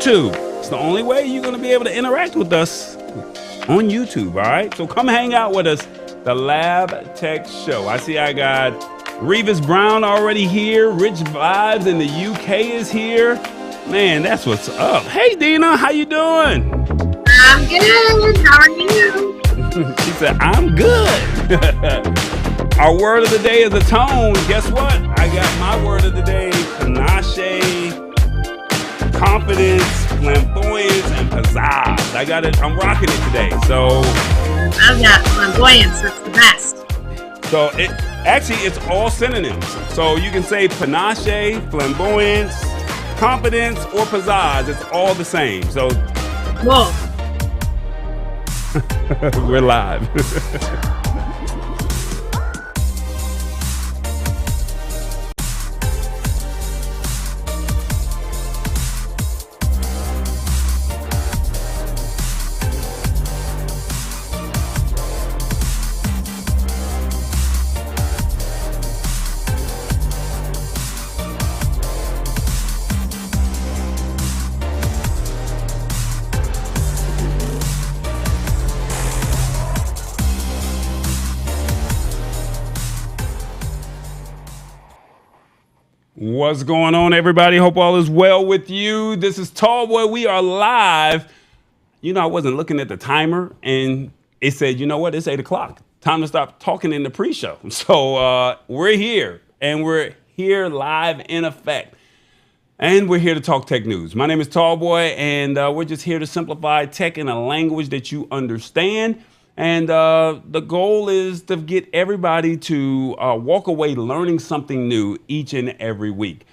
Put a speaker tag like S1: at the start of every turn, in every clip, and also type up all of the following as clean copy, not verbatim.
S1: YouTube. It's the only way you're going to be able to interact with us on YouTube, all right? So come hang out with us, the Lab Tech Show. I see I got Revis Brown already here. Rich Vibes in the UK is here. Man, that's what's up. Hey, Deena, how you doing?
S2: I'm good. How are you?
S1: She said, I'm good. Our word of the day is Atone. Guess what? I got my word of the day, panache, confidence, flamboyance, and pizzazz. I got it. I'm rocking it today. So
S2: I've got flamboyance. That's the best.
S1: So it's all synonyms. So you can say panache, flamboyance, confidence, or pizzazz. It's all the same. So
S2: whoa.
S1: We're live. What's going on, everybody? Hope all is well with you. This is TallBoy. We are live. You know, I wasn't looking at the timer, and it said, you know what? It's 8 o'clock. Time to stop talking in the pre-show. So we're here, and we're here live in effect. And we're here to talk tech news. My name is TallBoy, and we're just here to simplify tech in a language that you understand. And the goal is to get everybody to walk away learning something new each and every week.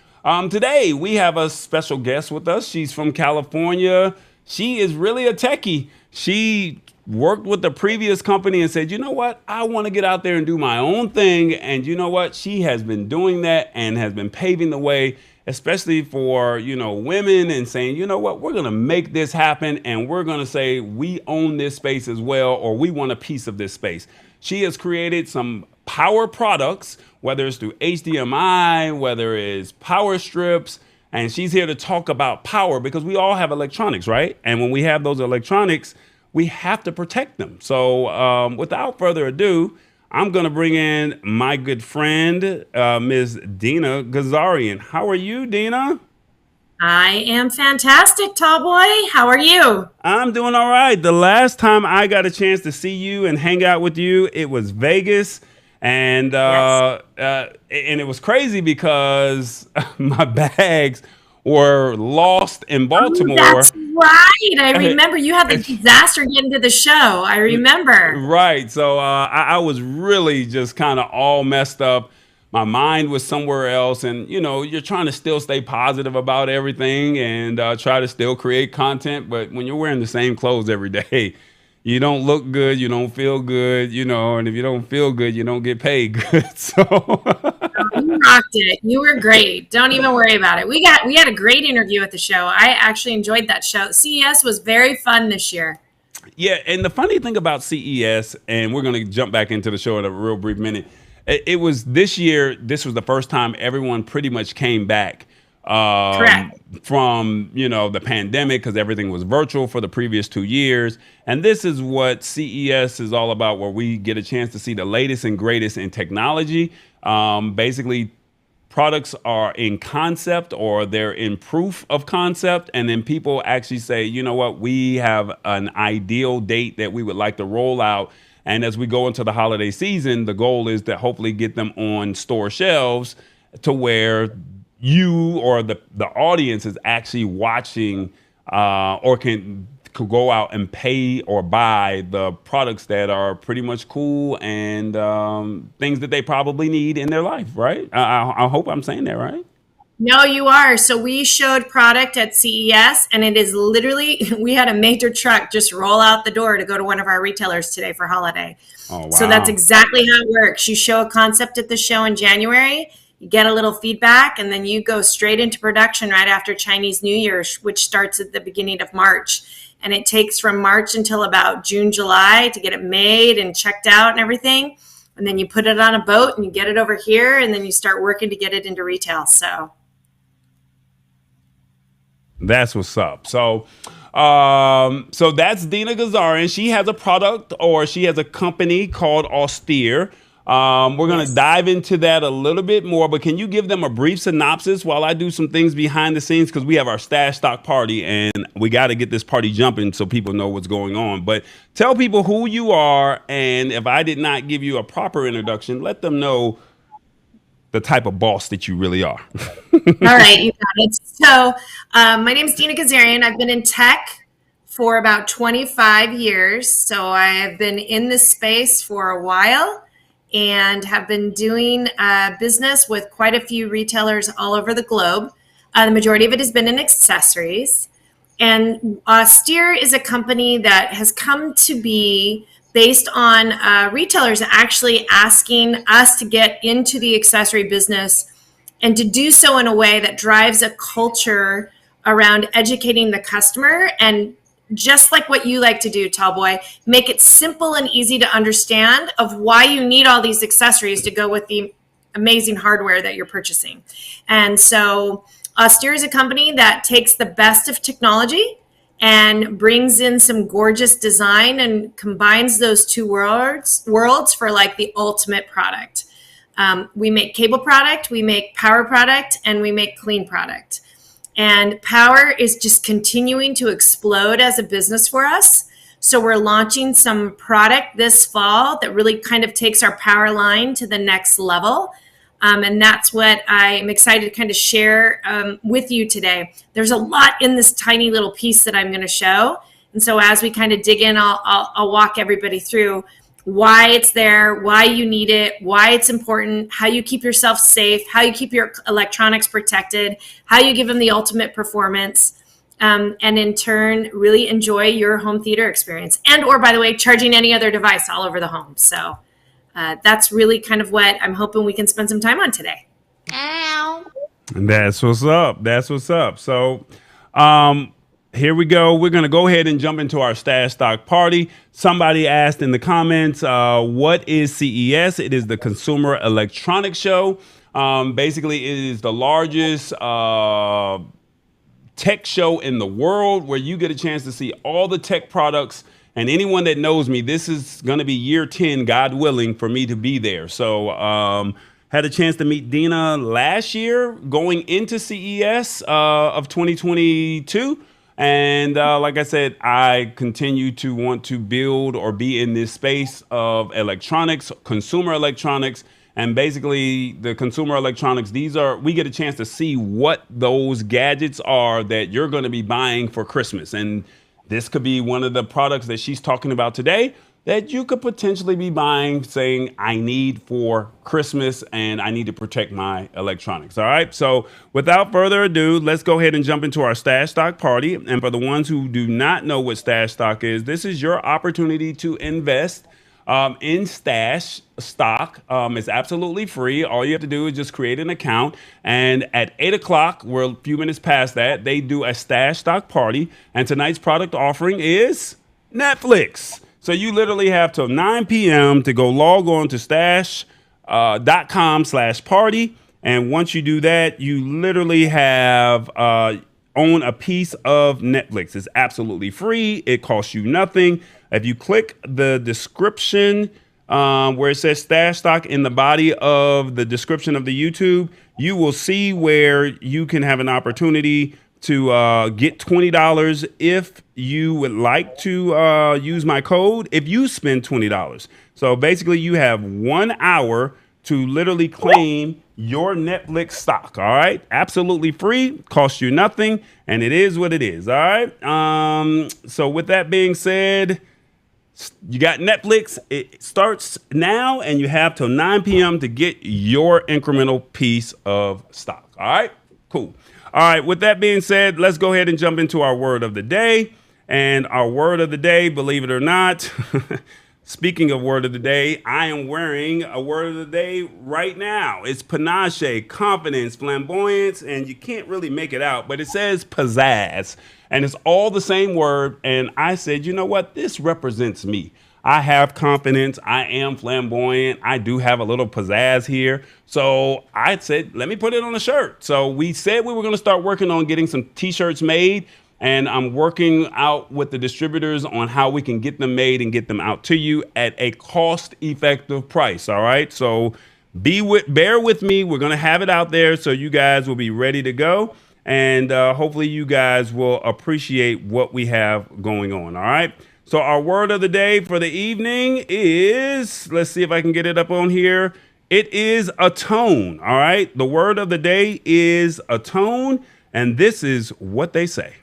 S1: Today, we have a special guest with us. She's from California. She is really a techie. She worked with the previous company and said, you know what? I want to get out there and do my own thing. And you know what? She has been doing that and has been paving the way, especially for, women, and saying, you know what, we're going to make this happen, and we're going to say we own this space as well, or we want a piece of this space. She has created some power products, whether it's through HDMI, whether it's power strips, and she's here to talk about power because we all have electronics, right? And when we have those electronics, we have to protect them. So without further ado, I'm going to bring in my good friend, Ms. Deena Ghazarian. How are you, Deena?
S2: I am fantastic, TallBoy. How are you?
S1: I'm doing all right. The last time I got a chance to see you and hang out with you, it was Vegas. And
S2: Yes.
S1: And it was crazy because my bags were lost in Baltimore.
S2: Oh, that's right. I remember you had the disaster getting to the show. I remember.
S1: Right. So I was really just kind of all messed up. My mind was somewhere else. And, you're trying to still stay positive about everything and try to still create content. But when you're wearing the same clothes every day, you don't look good. You don't feel good, and if you don't feel good, you don't get paid good. So
S2: you rocked it. You were great. Don't even worry about it. We had a great interview at the show. I actually enjoyed that show. CES was very fun this year.
S1: Yeah, and the funny thing about CES, and we're going to jump back into the show in a real brief minute, it was this year, this was the first time everyone pretty much came back from, the pandemic, because everything was virtual for the previous 2 years. And this is what CES is all about, where we get a chance to see the latest and greatest in technology. Basically, products are in concept or they're in proof of concept. And then people actually say, you know what, we have an ideal date that we would like to roll out. And as we go into the holiday season, the goal is to hopefully get them on store shelves to where you or the audience is actually watching or can go out and pay or buy the products that are pretty much cool and things that they probably need in their life, right? I hope I'm saying that right.
S2: No, you are. So we showed product at CES, and it is literally, we had a major truck just roll out the door to go to one of our retailers today for holiday.
S1: Oh, wow.
S2: So that's exactly how it works. You show a concept at the show in January, you get a little feedback, and then you go straight into production right after Chinese New Year, which starts at the beginning of March. And it takes from March until about June, July to get it made and checked out and everything. And then you put it on a boat and you get it over here, and then you start working to get it into retail. So
S1: That's what's up. So that's Deena Ghazarian. She has a product, or she has a company called Austere. We're going to dive into that a little bit more, but can you give them a brief synopsis while I do some things behind the scenes? Because we have our stash stock party and we got to get this party jumping so people know what's going on. But tell people who you are, and if I did not give you a proper introduction, let them know the type of boss that you really are.
S2: All right, you got it. So my name is Deena Ghazarian. I've been in tech for about 25 years. So I have been in this space for a while and have been doing business with quite a few retailers all over the globe. The majority of it has been in accessories. And Austere is a company that has come to be based on retailers actually asking us to get into the accessory business and to do so in a way that drives a culture around educating the customer. And just like what you like to do, Tallboy, make it simple and easy to understand of why you need all these accessories to go with the amazing hardware that you're purchasing. And so Austere is a company that takes the best of technology and brings in some gorgeous design and combines those two worlds for like the ultimate product. We make cable product, we make power product, and we make clean product. And power is just continuing to explode as a business for us. So we're launching some product this fall that really kind of takes our power line to the next level. And that's what I'm excited to kind of share with you today. There's a lot in this tiny little piece that I'm going to show. And so as we kind of dig in, I'll walk everybody through why it's there, why you need it, why it's important, how you keep yourself safe, how you keep your electronics protected, how you give them the ultimate performance, and in turn, really enjoy your home theater experience. And, or by the way, charging any other device all over the home. So that's really kind of what I'm hoping we can spend some time on today.
S1: Ow. That's what's up. That's what's up. So, here we go. We're going to go ahead and jump into our stash stock party. Somebody asked in the comments, what is CES? It is the Consumer Electronics Show. Basically, it is the largest tech show in the world where you get a chance to see all the tech products. And anyone that knows me, this is going to be year 10, God willing, for me to be there. So had a chance to meet Deena last year going into CES of 2022. And like I said, I continue to want to build or be in this space of electronics, consumer electronics. And basically the consumer electronics, we get a chance to see what those gadgets are that you're going to be buying for Christmas. And this could be one of the products that she's talking about today that you could potentially be buying, saying, I need for Christmas and I need to protect my electronics. All right. So without further ado, let's go ahead and jump into our stash stock party. And for the ones who do not know what stash stock is, this is your opportunity to invest in stash stock. It's absolutely free. All you have to do is just create an account. And at 8 o'clock, we're a few minutes past that, they do a stash stock party. And tonight's product offering is Netflix. So you literally have till 9 p.m. to go log on to stash.com/party. And once you do that, you literally have own a piece of Netflix. It's absolutely free. It costs you nothing. If you click the description where it says stash stock in the body of the description of the YouTube, you will see where you can have an opportunity to get $20 if you would like to use my code if you spend $20. So basically you have 1 hour to literally claim your Netflix stock. All right. Absolutely free, costs you nothing. And it is what it is. All right. So with that being said, you got Netflix. It starts now and you have till 9 p.m. to get your incremental piece of stock. All right. Cool. All right, with that being said, let's go ahead and jump into our word of the day. And our word of the day, believe it or not, speaking of word of the day, I am wearing a word of the day right now. It's panache, confidence, flamboyance, and you can't really make it out, but it says pizzazz. And it's all the same word. And I said, you know what? This represents me. I have confidence. I am flamboyant. I do have a little pizzazz here. So I said, let me put it on a shirt. So we said we were going to start working on getting some t-shirts made. And I'm working out with the distributors on how we can get them made and get them out to you at a cost-effective price. All right. So bear with me. We're going to have it out there so you guys will be ready to go. And hopefully you guys will appreciate what we have going on. All right. So our word of the day for the evening is, let's see if I can get it up on here. It is atone. All right. The word of the day is atone. And this is what they say.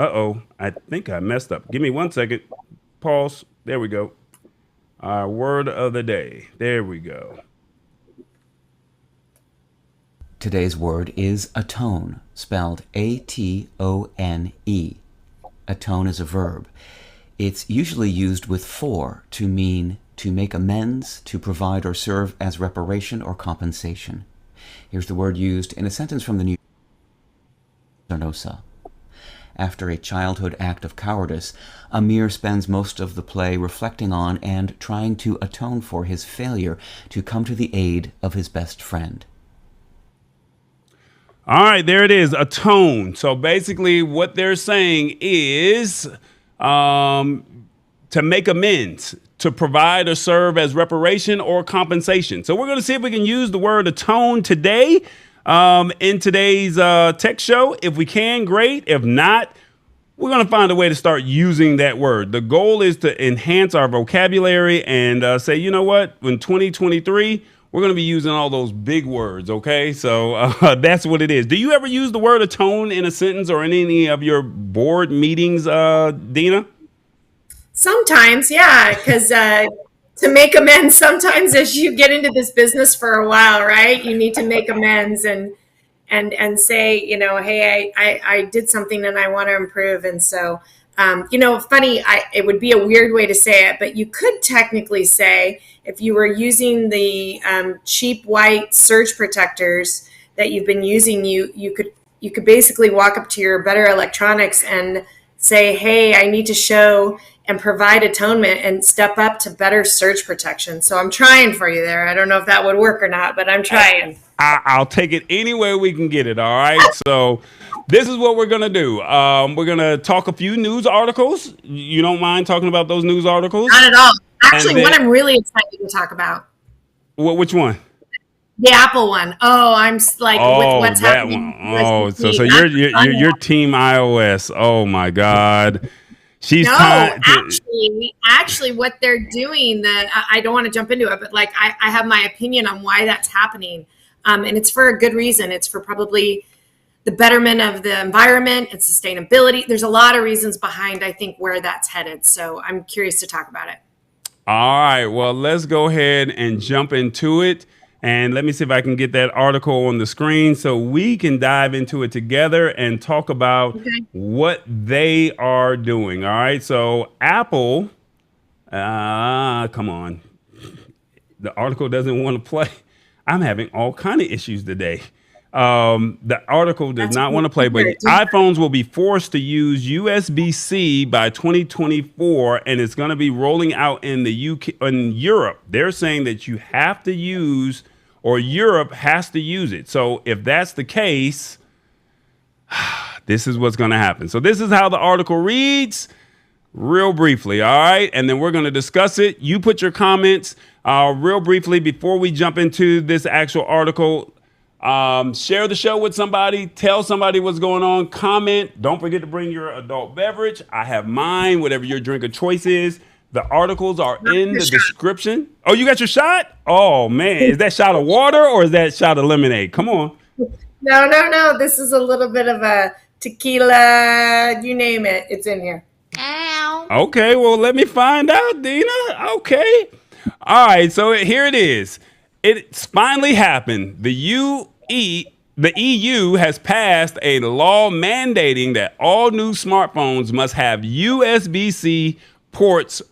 S1: Uh-oh, I think I messed up. Give me 1 second. Pause. There we go. Our word of the day. There we go.
S3: Today's word is atone, spelled A-T-O-N-E. Atone is a verb. It's usually used with for to mean to make amends, to provide or serve as reparation or compensation. Here's the word used in a sentence from the New York. After a childhood act of cowardice, Amir spends most of the play reflecting on and trying to atone for his failure to come to the aid of his best friend.
S1: All right, there it is, atone. So basically what they're saying is to make amends, to provide or serve as reparation or compensation. So we're going to see if we can use the word atone today. In today's tech show. If we can, great. If not, we're going to find a way to start using that word. The goal is to enhance our vocabulary and say, you know what, in 2023, we're going to be using all those big words. OK, so that's what it is. Do you ever use the word atone in a sentence or in any of your board meetings, Deena? Sometimes,
S2: yeah, because to make amends, sometimes as you get into this business for a while, right, you need to make amends and say, you know, hey, I did something and I want to improve. And so, funny, it would be a weird way to say it, but you could technically say, if you were using the cheap white surge protectors that you've been using, you could basically walk up to your Better Electronics and say, hey, I need to show and provide atonement and step up to better surge protection. So I'm trying for you there. I don't know if that would work or not, but I'm trying.
S1: I'll take it any way we can get it. All right. So this is what we're going to do. We're going to talk a few news articles. You don't mind talking about those news articles?
S2: Not at all. Actually, one I'm really excited to talk about.
S1: Which one?
S2: The Apple one. Oh, I'm like, with what's happening.
S1: Oh, so you're team iOS. Oh my God.
S2: Actually, what they're doing, I don't want to jump into it, but like I have my opinion on why that's happening, and it's for a good reason. It's for probably the betterment of the environment and sustainability. There's a lot of reasons behind, I think, where that's headed. So I'm curious to talk about it.
S1: All right, well, let's go ahead and jump into it. And let me see if I can get that article on the screen so we can dive into it together and talk about what they are doing. All right. So Apple, come on. The article doesn't want to play. I'm having all kind of issues today. The article does not want to play, but iPhones will be forced to use USBC by 2024, and it's going to be rolling out in the UK, in Europe. They're saying that you have to use, or Europe has to use it. So if that's the case, this is what's going to happen. So this is how the article reads, real briefly. All right. And then we're going to discuss it. You put your comments real briefly before we jump into this actual article. Share the show with somebody, tell somebody what's going on, comment. Don't forget to bring your adult beverage. I have mine, whatever your drink of choice is. The articles are in the description. Oh, you got your shot? Oh man, is that shot of water or is that shot of lemonade? Come on.
S2: No. This is a little bit of a tequila, you name it. It's in here.
S1: Ow. Okay, well, let me find out, Deena. Okay. All right, so here it is. It's finally happened. The EU has passed a law mandating that all new smartphones must have USB-C ports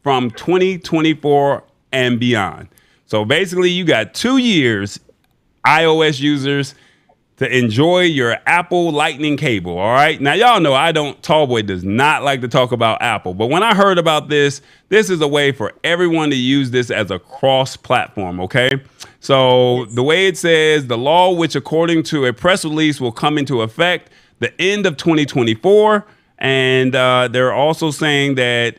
S1: from 2024 and beyond. So basically, you got 2 years, iOS users, to enjoy your Apple Lightning cable. All right. Now, y'all know TallBoy does not like to talk about Apple. But when I heard about this is a way for everyone to use this as a cross platform. OK, so the way it says, the law, which according to a press release will come into effect the end of 2024. And they're also saying that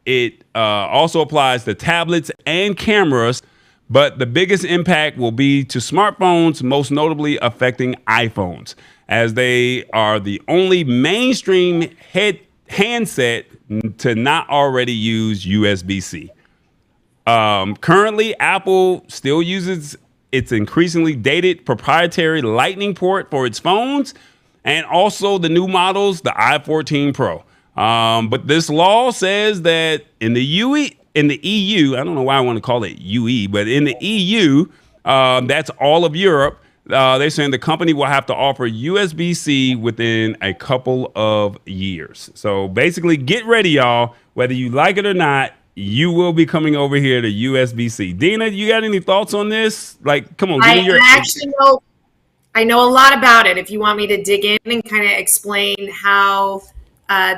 S1: it also applies to tablets and cameras. But the biggest impact will be to smartphones, most notably affecting iPhones, as they are the only mainstream handset to not already use USB-C. Currently, Apple still uses its increasingly dated proprietary Lightning port for its phones, and also the new models, the i14 Pro. But this law says that in the EU, I don't know why I want to call it UE, but in the EU, that's all of Europe. They're saying the company will have to offer USB-C within a couple of years. So basically, get ready, y'all. Whether you like it or not, you will be coming over here to USB-C. Deena, you got any thoughts on this? Like, come on, give me your.
S2: I know a lot about it. If you want me to dig in and kind of explain how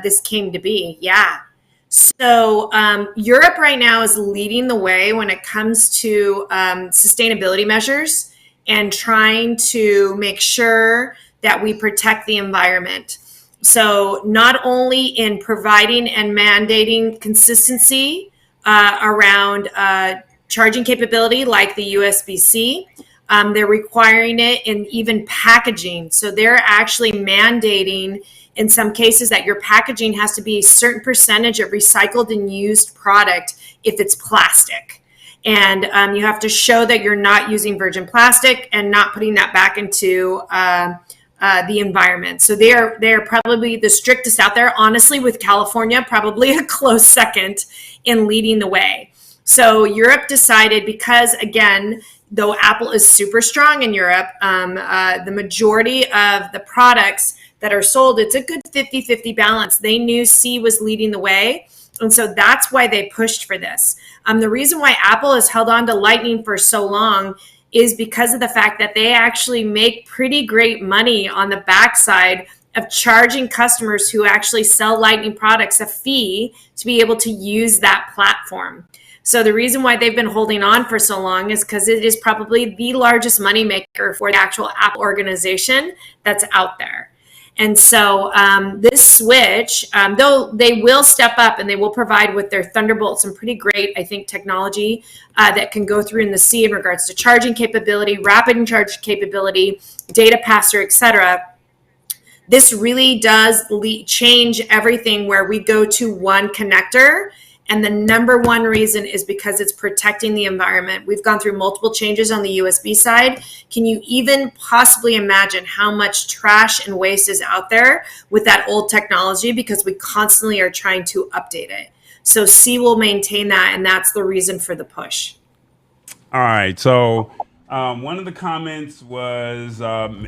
S2: this came to be, yeah. So Europe right now is leading the way when it comes to sustainability measures and trying to make sure that we protect the environment. So not only in providing and mandating consistency around charging capability like the USB-C, they're requiring it in even packaging. So they're actually mandating in some cases that your packaging has to be a certain percentage of recycled and used product if it's plastic. And you have to show that you're not using virgin plastic and not putting that back into the environment. So they're probably the strictest out there, honestly, with California, probably a close second in leading the way. So Europe decided, because again, though Apple is super strong in Europe, the majority of the products that are sold, it's a good 50-50 balance. They knew C was leading the way. And so that's why they pushed for this. The reason why Apple has held on to Lightning for so long is because of the fact that they actually make pretty great money on the backside of charging customers who actually sell Lightning products a fee to be able to use that platform. So the reason why they've been holding on for so long is because it is probably the largest moneymaker for the actual Apple organization that's out there. And so this switch, though they will step up and they will provide with their Thunderbolt some pretty great, I think, technology that can go through in the C in regards to charging capability, rapid and charge capability, data pass-through, et cetera. This really does change everything where we go to one connector. And the number one reason is because it's protecting the environment. We've gone through multiple changes on the USB side. Can you even possibly imagine how much trash and waste is out there with that old technology? Because we constantly are trying to update it. So C will maintain that, and that's the reason for the push.
S1: All right. So one of the comments was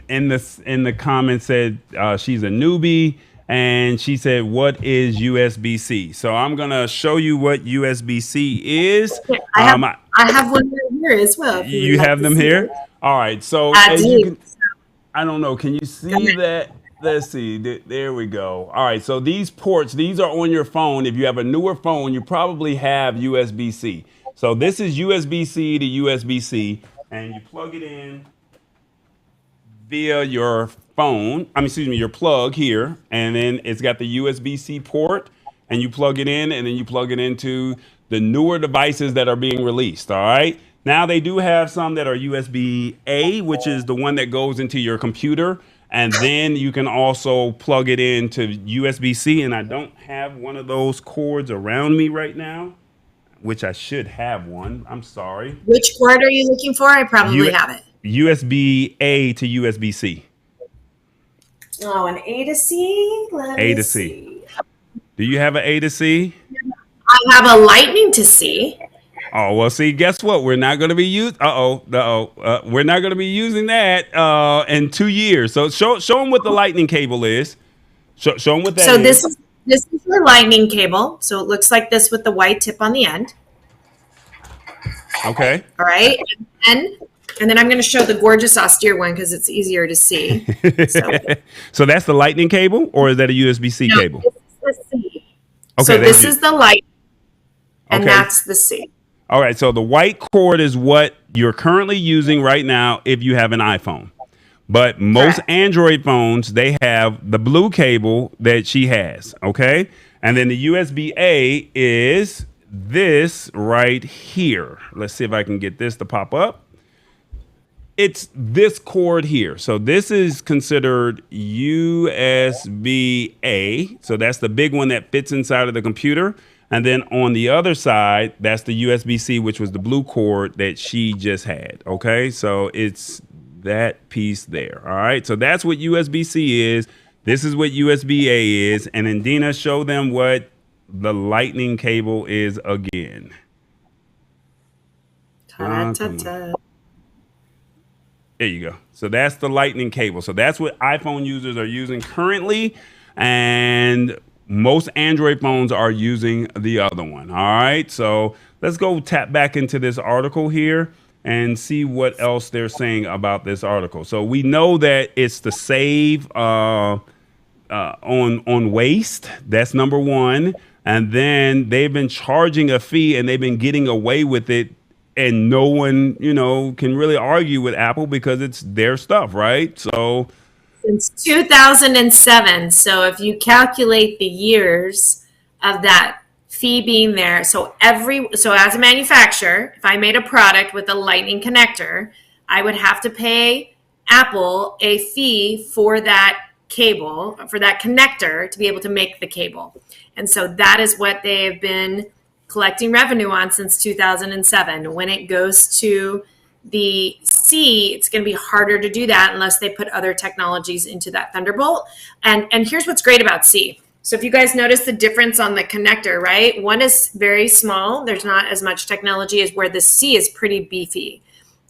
S1: in the comments said she's a newbie. And she said, what is USB-C? So I'm going to show you what USB-C is.
S2: I have one here as well.
S1: You have them here? All right. So as you can, I don't know. Can you see that? Let's see. There we go. All right. So these ports, these are on your phone. If you have a newer phone, you probably have USB-C. So this is USB-C to USB-C. And you plug it in via your phone, your plug here, and then it's got the USB-C port, and you plug it in, and then you plug it into the newer devices that are being released, all right? Now, they do have some that are USB-A, which is the one that goes into your computer, and then you can also plug it into USB-C, and I don't have one of those cords around me right now, which I should have one. I'm sorry.
S2: Which cord are you looking for? I probably have it.
S1: USB-A to USB-C.
S2: Oh, an A to C?
S1: A to C. Do you have an A to C?
S2: I have a Lightning to C.
S1: Oh, well, see, guess what? We're not going to be we're not going to be using that in 2 years. So show them what the Lightning cable is. Show them what that is.
S2: So this is your Lightning cable. So it looks like this with the white tip on the end.
S1: Okay.
S2: All right. And And then I'm going to show the gorgeous austere one because it's easier to see. So,
S1: So that's the lightning cable, or is that a USB-C cable?
S2: This is the C.
S1: Okay,
S2: so this is the light, and
S1: Okay.
S2: that's the C.
S1: All right, so the white cord is what you're currently using right now if you have an iPhone. But most
S2: Correct.
S1: Android phones, they have the blue cable that she has, okay? And then the USB-A is this right here. Let's see if I can get this to pop up. It's this cord here. So this is considered USB-A. So that's the big one that fits inside of the computer. And then on the other side, that's the USB-C, which was the blue cord that she just had. Okay, so it's that piece there. All right, so that's what USB-C is. This is what USB-A is. And then Deena, show them what the lightning cable is again.
S2: Ta-ta-ta.
S1: There you go. So that's the lightning cable. So that's what iPhone users are using currently. And most Android phones are using the other one. All right. So let's go tap back into this article here and see what else they're saying about this article. So we know that it's to save on waste. That's number one. And then they've been charging a fee and they've been getting away with it. And no one, can really argue with Apple because it's their stuff, right? So
S2: Since 2007. So if you calculate the years of that fee being there, so as a manufacturer, if I made a product with a lightning connector, I would have to pay Apple a fee for that cable, for that connector to be able to make the cable. And so that is what they have been collecting revenue on since 2007. When it goes to the C, it's going to be harder to do that unless they put other technologies into that Thunderbolt. And here's what's great about C. So if you guys notice the difference on the connector, right? One is very small. There's not as much technology as where the C is pretty beefy.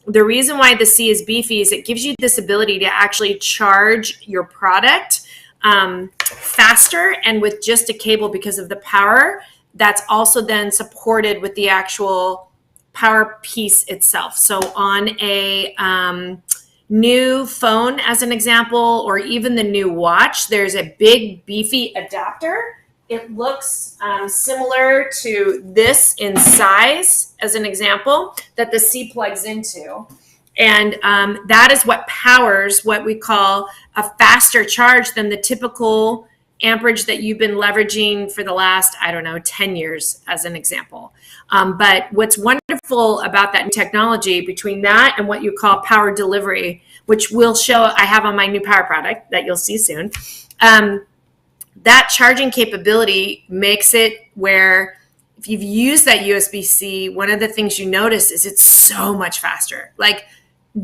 S2: The reason why the C is beefy is it gives you this ability to actually charge your product faster and with just a cable because of the power that's also then supported with the actual power piece itself. So on a new phone, as an example, or even the new watch, there's a big beefy adapter. It looks similar to this in size, as an example, that the C plugs into. And that is what powers what we call a faster charge than the typical amperage that you've been leveraging for the last, 10 years, as an example. But what's wonderful about that new technology, between that and what you call power delivery, which will show, I have on my new power product that you'll see soon, that charging capability makes it where if you've used that USB-C, one of the things you notice is it's so much faster, like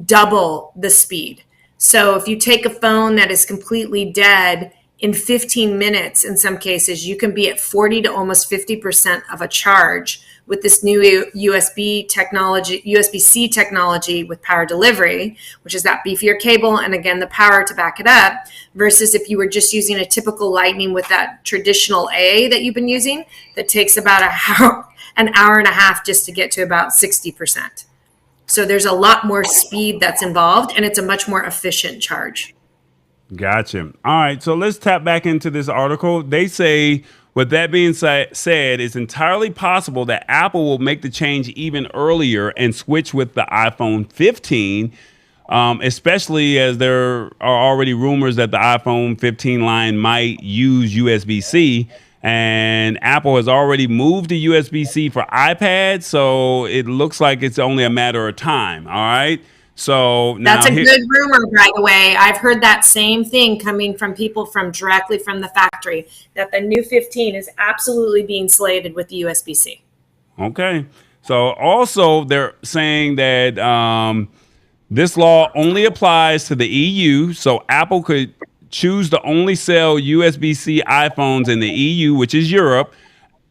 S2: double the speed. So if you take a phone that is completely dead, in 15 minutes, in some cases, you can be at 40 to almost 50% of a charge with this new USB-C technology with power delivery, which is that beefier cable, and again, the power to back it up, versus if you were just using a typical lightning with that traditional A that you've been using, that takes about an hour and a half just to get to about 60%. So there's a lot more speed that's involved, and it's a much more efficient charge.
S1: Gotcha. All right, so let's tap back into this article. They say, with that being said, it's entirely possible that Apple will make the change even earlier and switch with the iPhone 15, especially as there are already rumors that the iPhone 15 line might use USB-C. And Apple has already moved to USB-C for iPad, so it looks like it's only a matter of time. All right. So now
S2: that's a good rumor, by the way. I've heard that same thing coming from people directly from the factory, that the new 15 is absolutely being slated with the USB-C.
S1: Okay. So also they're saying that this law only applies to the EU. So Apple could choose to only sell USB-C iPhones in the EU, which is Europe,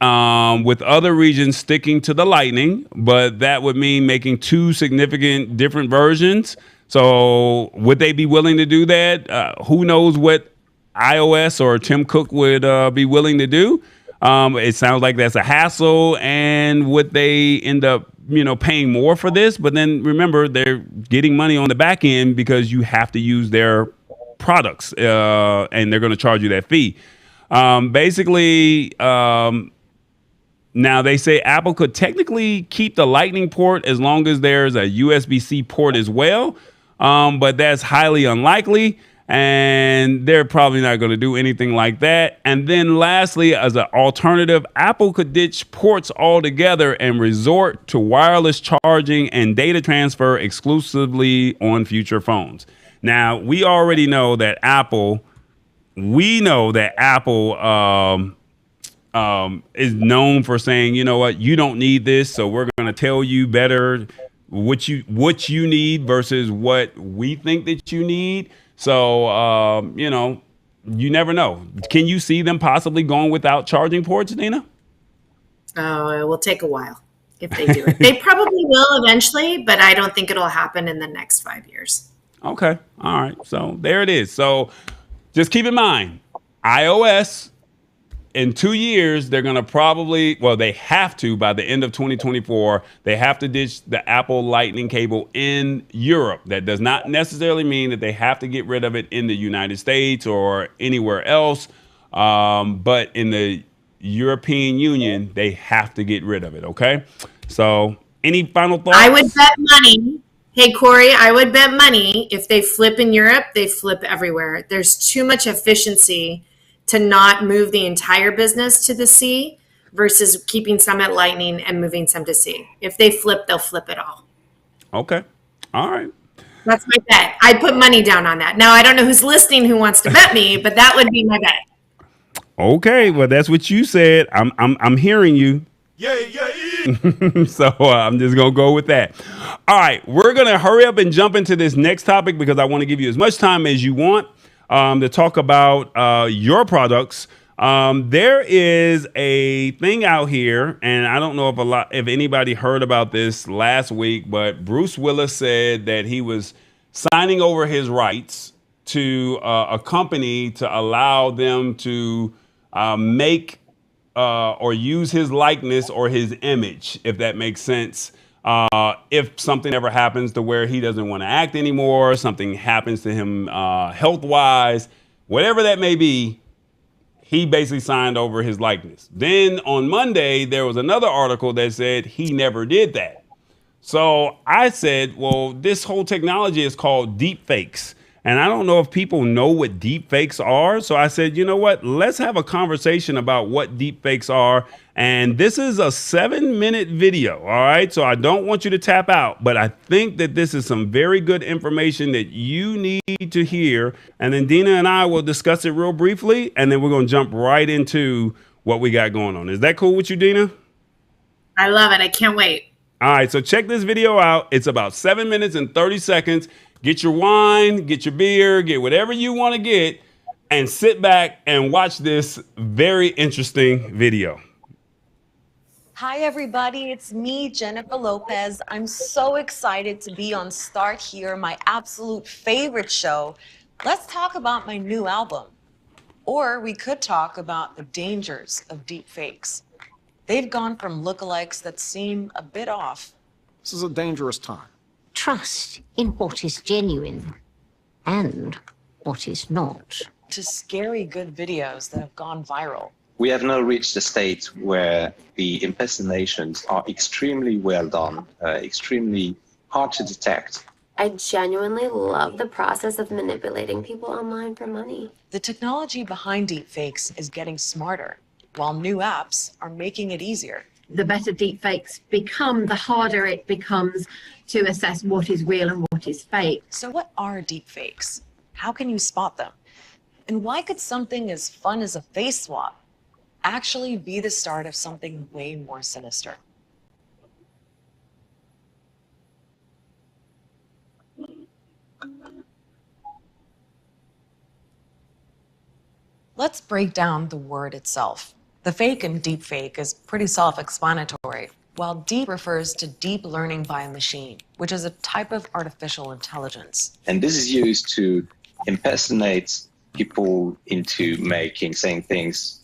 S1: with other regions sticking to the Lightning, but that would mean making two significant different versions. So would they be willing to do that? Who knows what iOS or Tim Cook would be willing to do? It sounds like that's a hassle. And would they end up paying more for this, but then remember they're getting money on the back end because you have to use their products, and they're going to charge you that fee. Now they say Apple could technically keep the Lightning port as long as there's a USB-C port as well, but that's highly unlikely, and they're probably not going to do anything like that. And then lastly, as an alternative, Apple could ditch ports altogether and resort to wireless charging and data transfer exclusively on future phones. Now, we already know that Apple is known for saying, you know what, you don't need this, so we're going to tell you better what you need versus what we think that you need. So, you never know. Can you see them possibly going without charging ports, Deena?
S2: Oh, it will take a while if they do it. They probably will eventually, but I don't think it'll happen in the next 5 years.
S1: Okay. All right. So there it is. So just keep in mind, iOS, in 2 years, they're going to they have to, by the end of 2024, they have to ditch the Apple Lightning cable in Europe. That does not necessarily mean that they have to get rid of it in the United States or anywhere else. But in the European Union, they have to get rid of it. Okay. So any final thoughts?
S2: I would bet money. Hey, Corey, I would bet money if they flip in Europe, they flip everywhere. There's too much efficiency to not move the entire business to the C versus keeping some at Lightning and moving some to C. If they flip, they'll flip it all.
S1: Okay. All right.
S2: That's my bet. I put money down on that. Now, I don't know who's listening who wants to bet me, but that would be my bet.
S1: Okay. Well, that's what you said. I'm hearing you. So I'm just going to go with that. All right. We're going to hurry up and jump into this next topic because I want to give you as much time as you want to talk about your products. There is a thing out here, and I don't know if anybody heard about this last week, but Bruce Willis said that he was signing over his rights to a company to allow them to make or use his likeness or his image, if that makes sense. If something ever happens to where he doesn't want to act anymore, something happens to him health-wise, whatever that may be, he basically signed over his likeness. Then on Monday, there was another article that said he never did that. So I said, well, this whole technology is called deepfakes. And I don't know if people know what deepfakes are. So I said, you know what? Let's have a conversation about what deepfakes are. And this is a 7-minute video. All right. So I don't want you to tap out, but I think that this is some very good information that you need to hear. And then Deena and I will discuss it real briefly. And then we're going to jump right into what we got going on. Is that cool with you, Deena?
S2: I love it. I can't wait.
S1: All right. So check this video out. It's about 7 minutes and 30 seconds. Get your wine, get your beer, get whatever you want to get, and sit back and watch this very interesting video.
S4: Hi, everybody. It's me, Jennifer Lopez. I'm so excited to be on Start Here, my absolute favorite show. Let's talk about my new album. Or we could talk about the dangers of deepfakes. They've gone from lookalikes that seem a bit off.
S5: This is a dangerous time.
S6: Trust in what is genuine and what is not.
S4: To scary good videos that have gone viral.
S7: We have now reached a state where the impersonations are extremely well done, extremely hard to detect.
S8: I genuinely love the process of manipulating people online for money.
S4: The technology behind deepfakes is getting smarter, while new apps are making it easier.
S9: The better deepfakes become, the harder it becomes to assess what is real and what is fake.
S4: So what are deepfakes? How can you spot them? And why could something as fun as a face swap actually be the start of something way more sinister? Let's break down the word itself. The fake in deepfake is pretty self-explanatory. While deep refers to deep learning by a machine, which is a type of artificial intelligence.
S7: And this is used to impersonate people into saying things,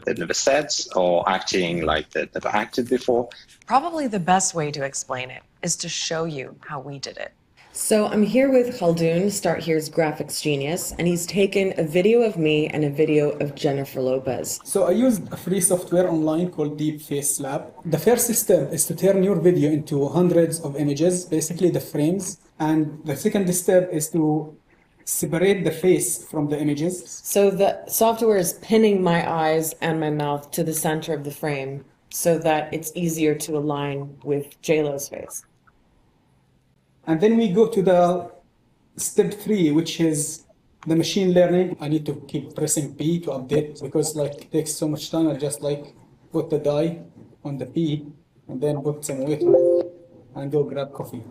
S7: they've never said or acting like they've never acted before.
S4: Probably the best way to explain it is to show you how we did it.
S10: So I'm here with Khaldoon, Start Here's graphics genius, and he's taken a video of me and a video of Jennifer Lopez.
S11: So I used a free software online called Deepfakes Lab. The first step is to turn your video into hundreds of images, basically the frames. And the second step is to separate the face from the images.
S10: So the software is pinning my eyes and my mouth to the center of the frame so that it's easier to align with JLo's face.
S11: And then we go to the step 3, which is the machine learning. I need to keep pressing P to update because it takes so much time. I just put the dye on the P and then put some weight on it and go grab coffee.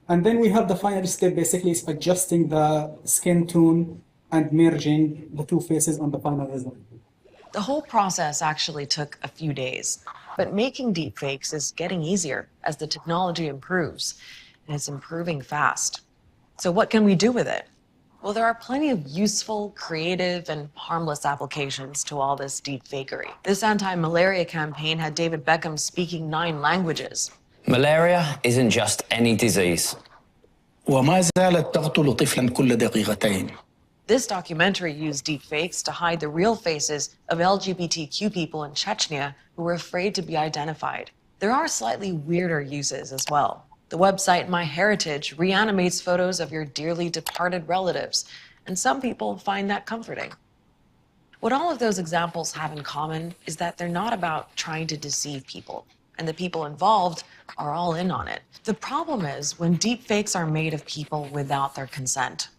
S11: And then we have the final step, basically is adjusting the skin tone and merging the two faces on the final result.
S4: The whole process actually took a few days, but making deepfakes is getting easier as the technology improves, and it's improving fast. So what can we do with it? Well, there are plenty of useful, creative, and harmless applications to all this deepfakery. This anti-malaria campaign had David Beckham speaking 9 languages.
S12: Malaria isn't just any disease.
S13: وما زالت تقتل طفلا كل دقيقتين.
S4: This documentary used deepfakes to hide the real faces of LGBTQ people in Chechnya who were afraid to be identified. There are slightly weirder uses as well. The website MyHeritage reanimates photos of your dearly departed relatives, and some people find that comforting. What all of those examples have in common is that they're not about trying to deceive people, and the people involved are all in on it. The problem is when deepfakes are made of people without their consent.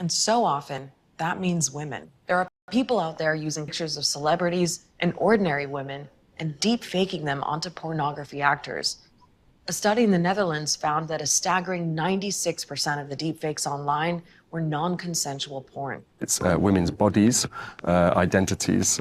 S4: And so often, that means women. There are people out there using pictures of celebrities and ordinary women and deep-faking them onto pornography actors. A study in the Netherlands found that a staggering 96% of the deepfakes online were non-consensual porn.
S14: It's women's bodies, identities,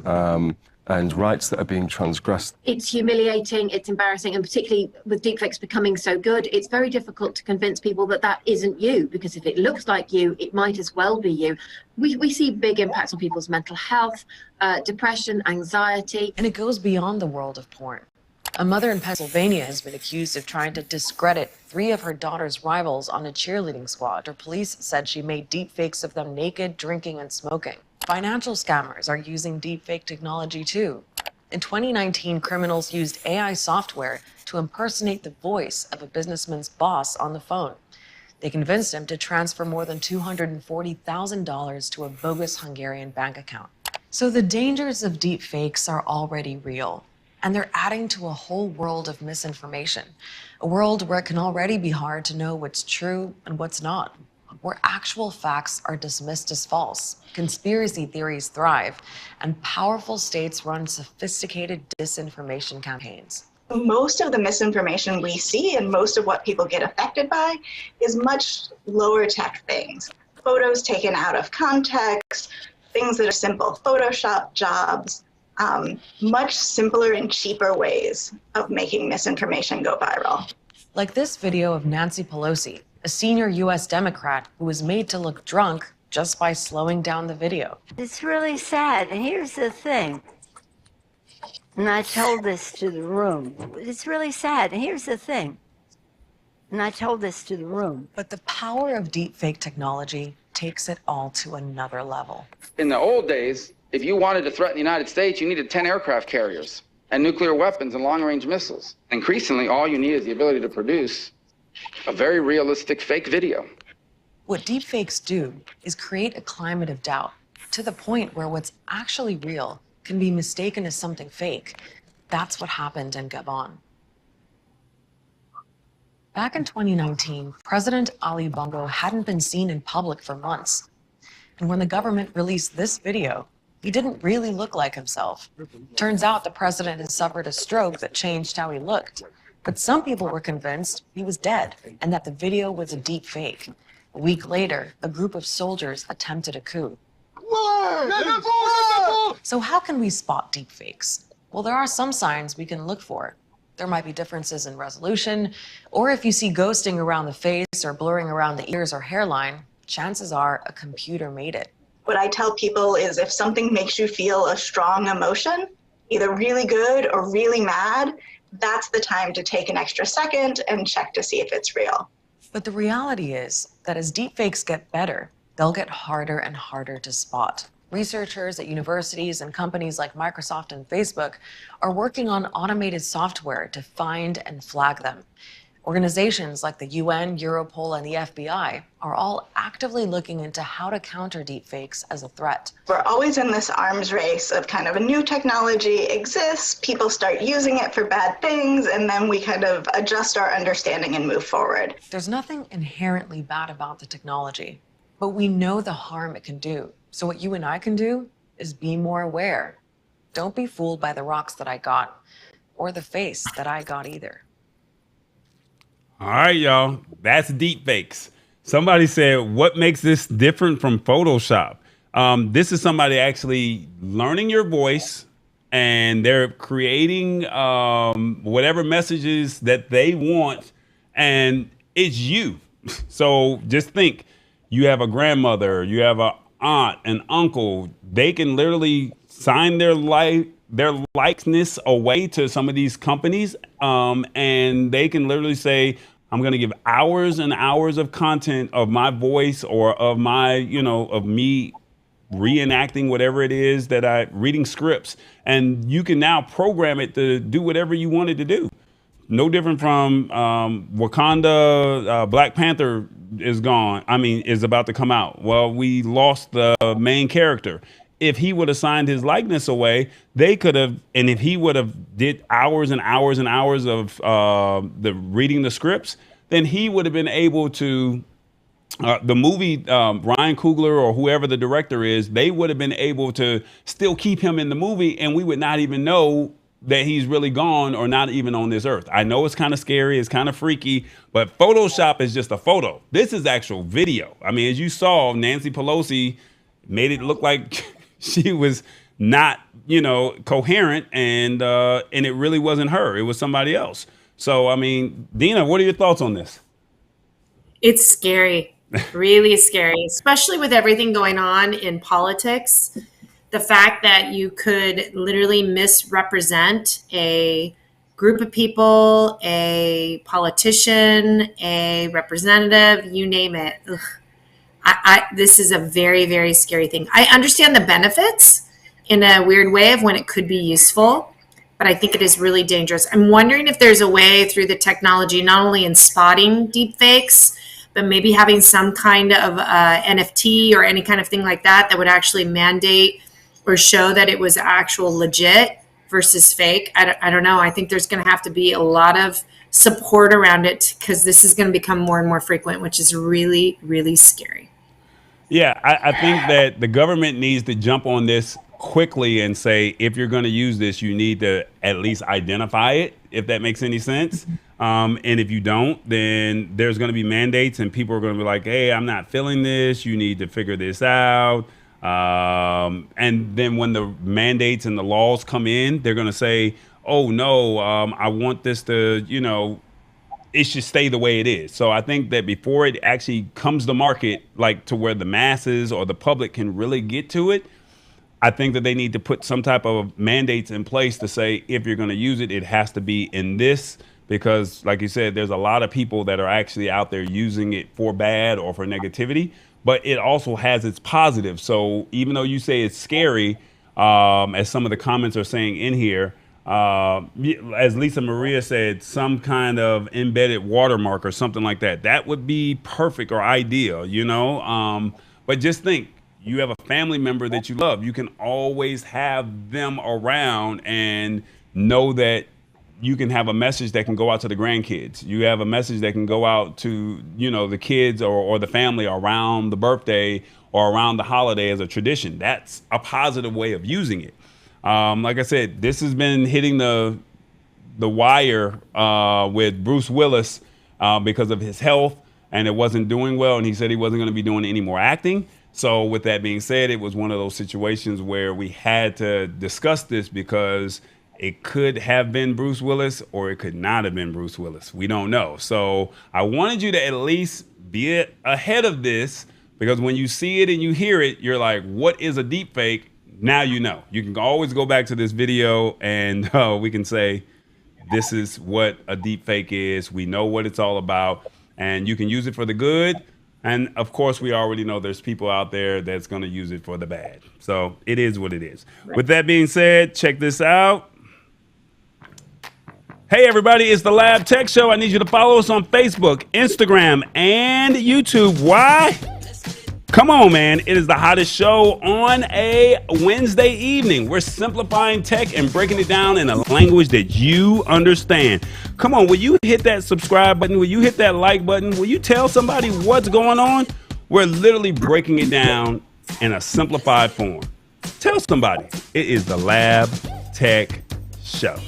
S14: and rights that are being transgressed.
S9: It's humiliating, it's embarrassing, and particularly with deepfakes becoming so good, it's very difficult to convince people that that isn't you, because if it looks like you, it might as well be you. We see big impacts on people's mental health, depression, anxiety.
S4: And it goes beyond the world of porn. A mother in Pennsylvania has been accused of trying to discredit 3 of her daughter's rivals on a cheerleading squad. Her police said she made deepfakes of them naked, drinking, and smoking. Financial scammers are using deepfake technology too. In 2019, criminals used AI software to impersonate the voice of a businessman's boss on the phone. They convinced him to transfer more than $240,000 to a bogus Hungarian bank account. So the dangers of deepfakes are already real, and they're adding to a whole world of misinformation, a world where it can already be hard to know what's true and what's not, where actual facts are dismissed as false, conspiracy theories thrive, and powerful states run sophisticated disinformation campaigns.
S15: Most of the misinformation we see and most of what people get affected by is much lower tech things. Photos taken out of context, things that are simple Photoshop jobs, much simpler and cheaper ways of making misinformation go viral.
S4: Like this video of Nancy Pelosi, a senior US Democrat who was made to look drunk just by slowing down the video.
S16: It's really sad, and here's the thing, and I told this to the room. It's really sad, and here's the thing, and I told this to the room.
S4: But the power of deepfake technology takes it all to another level.
S17: In the old days, if you wanted to threaten the United States, you needed 10 aircraft carriers and nuclear weapons and long-range missiles. Increasingly, all you need is the ability to produce a very realistic fake video.
S4: What deepfakes do is create a climate of doubt to the point where what's actually real can be mistaken as something fake. That's what happened in Gabon. Back in 2019, President Ali Bongo hadn't been seen in public for months. And when the government released this video, he didn't really look like himself. Turns out the president had suffered a stroke that changed how he looked. But some people were convinced he was dead and that the video was a deep fake. A week later, a group of soldiers attempted a coup. So how can we spot deepfakes? Well, there are some signs we can look for. There might be differences in resolution, or if you see ghosting around the face or blurring around the ears or hairline, chances are a computer made it.
S15: What I tell people is if something makes you feel a strong emotion, either really good or really mad, that's the time to take an extra second and check to see if it's real.
S4: But the reality is that as deepfakes get better, they'll get harder and harder to spot. Researchers at universities and companies like Microsoft and Facebook are working on automated software to find and flag them. Organizations like the UN, Europol, and the FBI are all actively looking into how to counter deepfakes as a threat.
S15: We're always in this arms race of kind of a new technology exists, people start using it for bad things, and then we kind of adjust our understanding and move forward.
S4: There's nothing inherently bad about the technology, but we know the harm it can do. So what you and I can do is be more aware. Don't be fooled by the rocks that I got, or the face that I got either.
S1: All right, y'all. That's deepfakes. Somebody said, what makes this different from Photoshop? This is somebody actually learning your voice, and they're creating whatever messages that they want, and it's you. So just think, you have a grandmother, you have an aunt, an uncle. They can literally sign their likeness away to some of these companies, and they can literally say, I'm going to give hours and hours of content of my voice or of my, of me reenacting whatever it is that reading scripts. And you can now program it to do whatever you want it to do. No different from Wakanda. Black Panther is about to come out. Well, we lost the main character. If he would have signed his likeness away, they could have, and if he would have did hours and hours and hours of the reading the scripts, then he would have been able to, the movie, Ryan Coogler or whoever the director is, they would have been able to still keep him in the movie, and we would not even know that he's really gone or not even on this earth. I know it's kind of scary, it's kind of freaky, but Photoshop is just a photo. This is actual video. I mean, as you saw, Nancy Pelosi made it look like she was not, coherent, and it really wasn't her. It was somebody else. So, I mean, Deena, what are your thoughts on this?
S2: It's scary, really scary, especially with everything going on in politics. The fact that you could literally misrepresent a group of people, a politician, a representative, you name it. This is a very, very scary thing. I understand the benefits in a weird way of when it could be useful, but I think it is really dangerous. I'm wondering if there's a way through the technology, not only in spotting deepfakes, but maybe having some kind of NFT or any kind of thing like that that would actually mandate or show that it was actual legit versus fake. I don't know. I think there's going to have to be a lot of support around it because this is going to become more and more frequent, which is really, really scary.
S1: Yeah, I think that the government needs to jump on this quickly and say, if you're going to use this, you need to at least identify it, if that makes any sense. And if you don't, then there's going to be mandates and people are going to be like, hey, I'm not feeling this. You need to figure this out. And then when the mandates and the laws come in, they're going to say, oh, no, I want this to, it should stay the way it is. So I think that before it actually comes to market, like to where the masses or the public can really get to it, I think that they need to put some type of mandates in place to say, if you're going to use it, it has to be in this. Because like you said, there's a lot of people that are actually out there using it for bad or for negativity, but it also has its positives. So even though you say it's scary, as some of the comments are saying in here, as Lisa Maria said, some kind of embedded watermark or something like that, that would be perfect or ideal, but just think, you have a family member that you love. You can always have them around and know that you can have a message that can go out to the grandkids. You have a message that can go out to, the kids or the family around the birthday or around the holiday as a tradition. That's a positive way of using it. Like I said, this has been hitting the wire with Bruce Willis because of his health, and it wasn't doing well. And he said he wasn't going to be doing any more acting. So with that being said, it was one of those situations where we had to discuss this because It could have been Bruce Willis or it could not have been Bruce Willis. We don't know. So I wanted you to at least be ahead of this, because when you see it and you hear it, you're like, what is a deep fake? Now you know. You can always go back to this video and we can say, this is what a deep fake is. We know what it's all about, and you can use it for the good. And of course, we already know there's people out there that's going to use it for the bad. So it is what it is. Right. With that being said, check this out. Hey, everybody, it's the Lab Tech Show. I need you to follow us on Facebook, Instagram, and YouTube. Why? Come on, man. It is the hottest show on a Wednesday evening. We're simplifying tech and breaking it down in a language that you understand. Come on, will you hit that subscribe button? Will you hit that like button? Will you tell somebody what's going on? We're literally breaking it down in a simplified form. Tell somebody. It is the Lab Tech Show.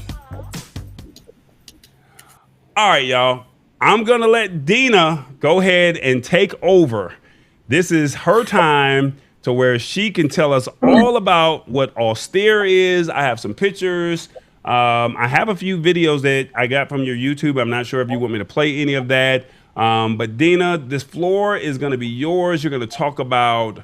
S1: All right, y'all. I'm going to let Deena go ahead and take over. This is her time to where she can tell us all about what Austere is. I have some pictures. I have a few videos that I got from your YouTube. I'm not sure if you want me to play any of that. But Deena, this floor is going to be yours. You're going to talk about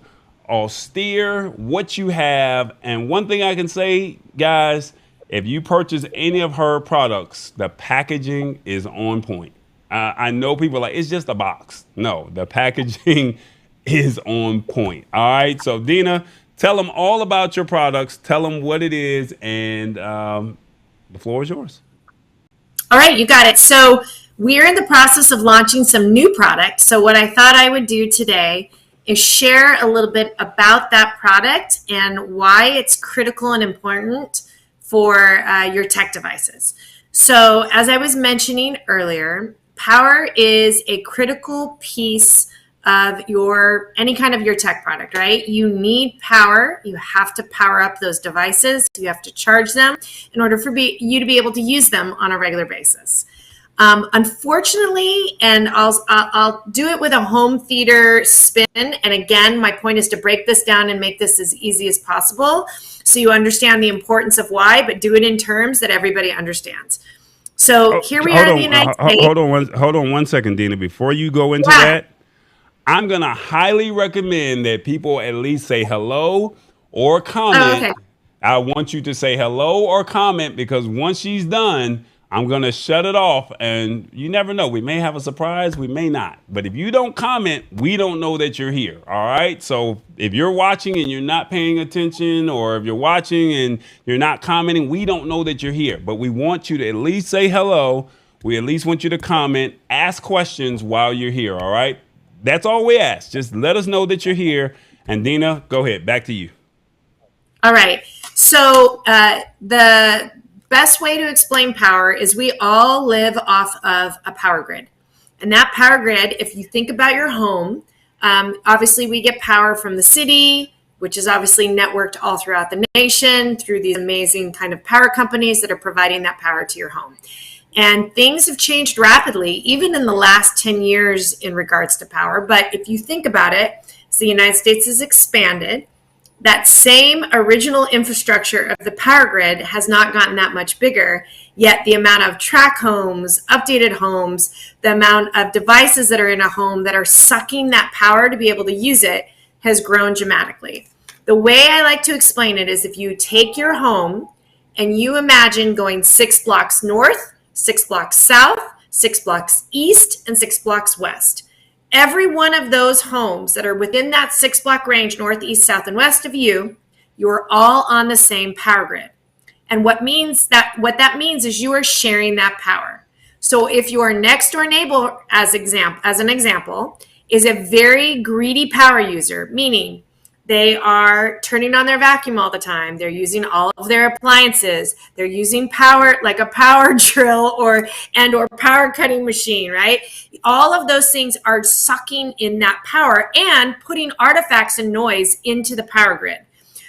S1: Austere, what you have. And one thing I can say, guys, if you purchase any of her products, the packaging is on point. I know people are like, it's just a box. No, the packaging is on point. All right. So Deena, tell them all about your products. Tell them what it is. And the floor is yours.
S2: All right. You got it. So we're in the process of launching some new products. So what I thought I would do today is share a little bit about that product and why it's critical and important for your tech devices. So as I was mentioning earlier, power is a critical piece of any kind of your tech product, right? You need power. You have to power up those devices. You have to charge them in order for you to be able to use them on a regular basis. Unfortunately, and I'll do it with a home theater spin. And again, my point is to break this down and make this as easy as possible so you understand the importance of why, but do it in terms that everybody understands. So here we are in the United States.
S1: Hold on one second, Deena. Before you go into that, I'm going to highly recommend that people at least say hello or comment.
S2: Oh, okay.
S1: I want you to say hello or comment, because once she's done, I'm going to shut it off. And you never know. We may have a surprise. We may not. But if you don't comment, we don't know that you're here. All right. So if you're watching and you're not paying attention, or if you're watching and you're not commenting, we don't know that you're here. But we want you to at least say hello. We at least want you to comment, ask questions while you're here. All right. That's all we ask. Just let us know that you're here. And Deena, go ahead. Back to you.
S2: All right. So the best way to explain power is we all live off of a power grid. And that power grid, if you think about your home, obviously we get power from the city, which is obviously networked all throughout the nation through these amazing kind of power companies that are providing that power to your home. And things have changed rapidly, even in the last 10 years in regards to power. But if you think about it, as the United States has expanded, that same original infrastructure of the power grid has not gotten that much bigger, yet the amount of track homes, updated homes, the amount of devices that are in a home that are sucking that power to be able to use it has grown dramatically. The way I like to explain it is if you take your home and you imagine going 6 blocks north, 6 blocks south, 6 blocks east, and 6 blocks west. Every one of those homes that are within that 6 block range, north, east, south, and west of you, you're all on the same power grid. And what that means is you are sharing that power. So if your next door neighbor, as an example, is a very greedy power user, meaning they are turning on their vacuum all the time. They're using all of their appliances. They're using power, like a power drill or power cutting machine, right? All of those things are sucking in that power and putting artifacts and noise into the power grid.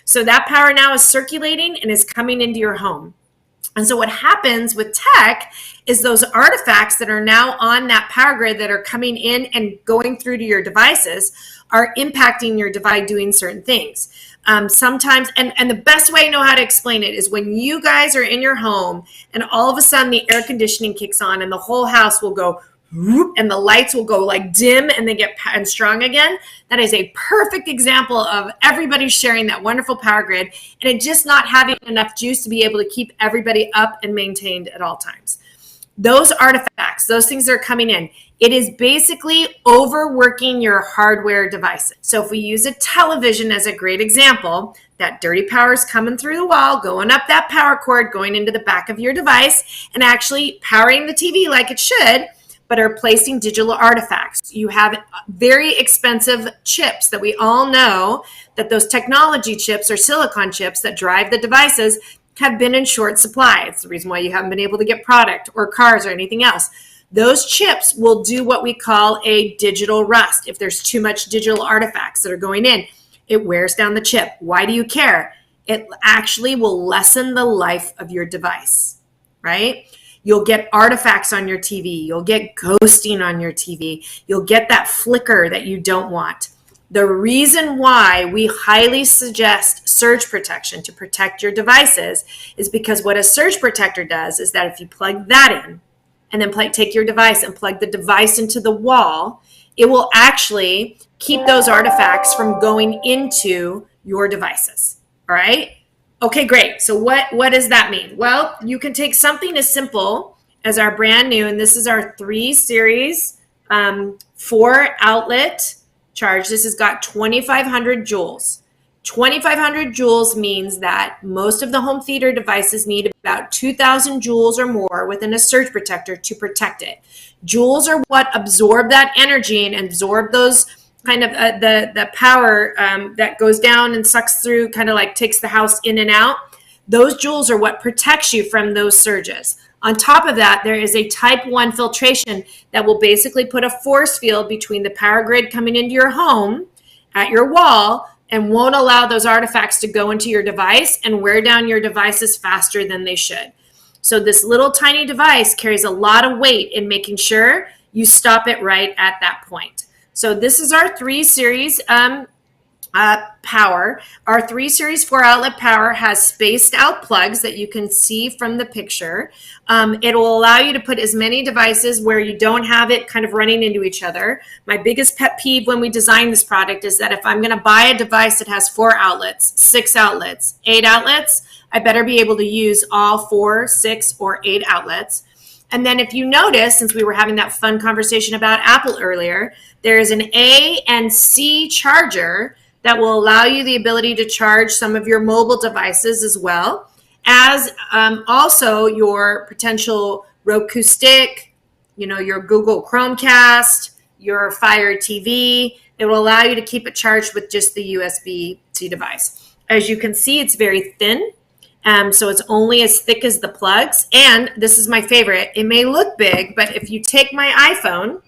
S2: So that power now is circulating and is coming into your home. And so what happens with tech is those artifacts that are now on that power grid that are coming in and going through to your devices are impacting your device doing certain things. Sometimes, and the best way I know how to explain it is when you guys are in your home and all of a sudden the air conditioning kicks on and the whole house will go whoop, and the lights will go like dim and they get and strong again. That is a perfect example of everybody sharing that wonderful power grid and it just not having enough juice to be able to keep everybody up and maintained at all times. Those artifacts, those things that are coming in, it is basically overworking your hardware devices. So if we use a television as a great example, that dirty power is coming through the wall, going up that power cord, going into the back of your device, and actually powering the TV like it should, but are placing digital artifacts. You have very expensive chips that we all know that those technology chips or silicon chips that drive the devices have been in short supply. It's the reason why you haven't been able to get product or cars or anything else. Those chips will do what we call a digital rust. If there's too much digital artifacts that are going in, it wears down the chip. Why do you care? It actually will lessen the life of your device, right? You'll get artifacts on your TV. You'll get ghosting on your TV. You'll get that flicker that you don't want. The reason why we highly suggest surge protection to protect your devices is because what a surge protector does is that if you plug that in and then take your device and plug the device into the wall, it will actually keep those artifacts from going into your devices. All right? Okay, great. So what does that mean? Well, you can take something as simple as our brand new, and this is our 3 series, 4 outlet charge. This has got 2,500 joules. 2,500 joules means that most of the home theater devices need about 2,000 joules or more within a surge protector to protect it. Joules are what absorb that energy and absorb those kind of the power that goes down and sucks through, kind of like takes the house in and out. Those joules are what protects you from those surges. On top of that, there is a type 1 filtration that will basically put a force field between the power grid coming into your home at your wall and won't allow those artifacts to go into your device and wear down your devices faster than they should. So this little tiny device carries a lot of weight in making sure you stop it right at that point. So this is our 3 series power. Our 3 series 4 outlet power has spaced out plugs that you can see from the picture. It will allow you to put as many devices where you don't have it kind of running into each other. My biggest pet peeve when we design this product is that if I'm going to buy a device that has 4 outlets, 6 outlets, 8 outlets, I better be able to use all 4, 6, or 8 outlets. And then if you notice, since we were having that fun conversation about Apple earlier, there is an A and C charger that will allow you the ability to charge some of your mobile devices as well as also your potential Roku stick, your Google Chromecast, your Fire TV. It will allow you to keep it charged with just the USB-C device. As you can see, it's very thin. So it's only as thick as the plugs. And this is my favorite. It may look big, but if you take my iPhone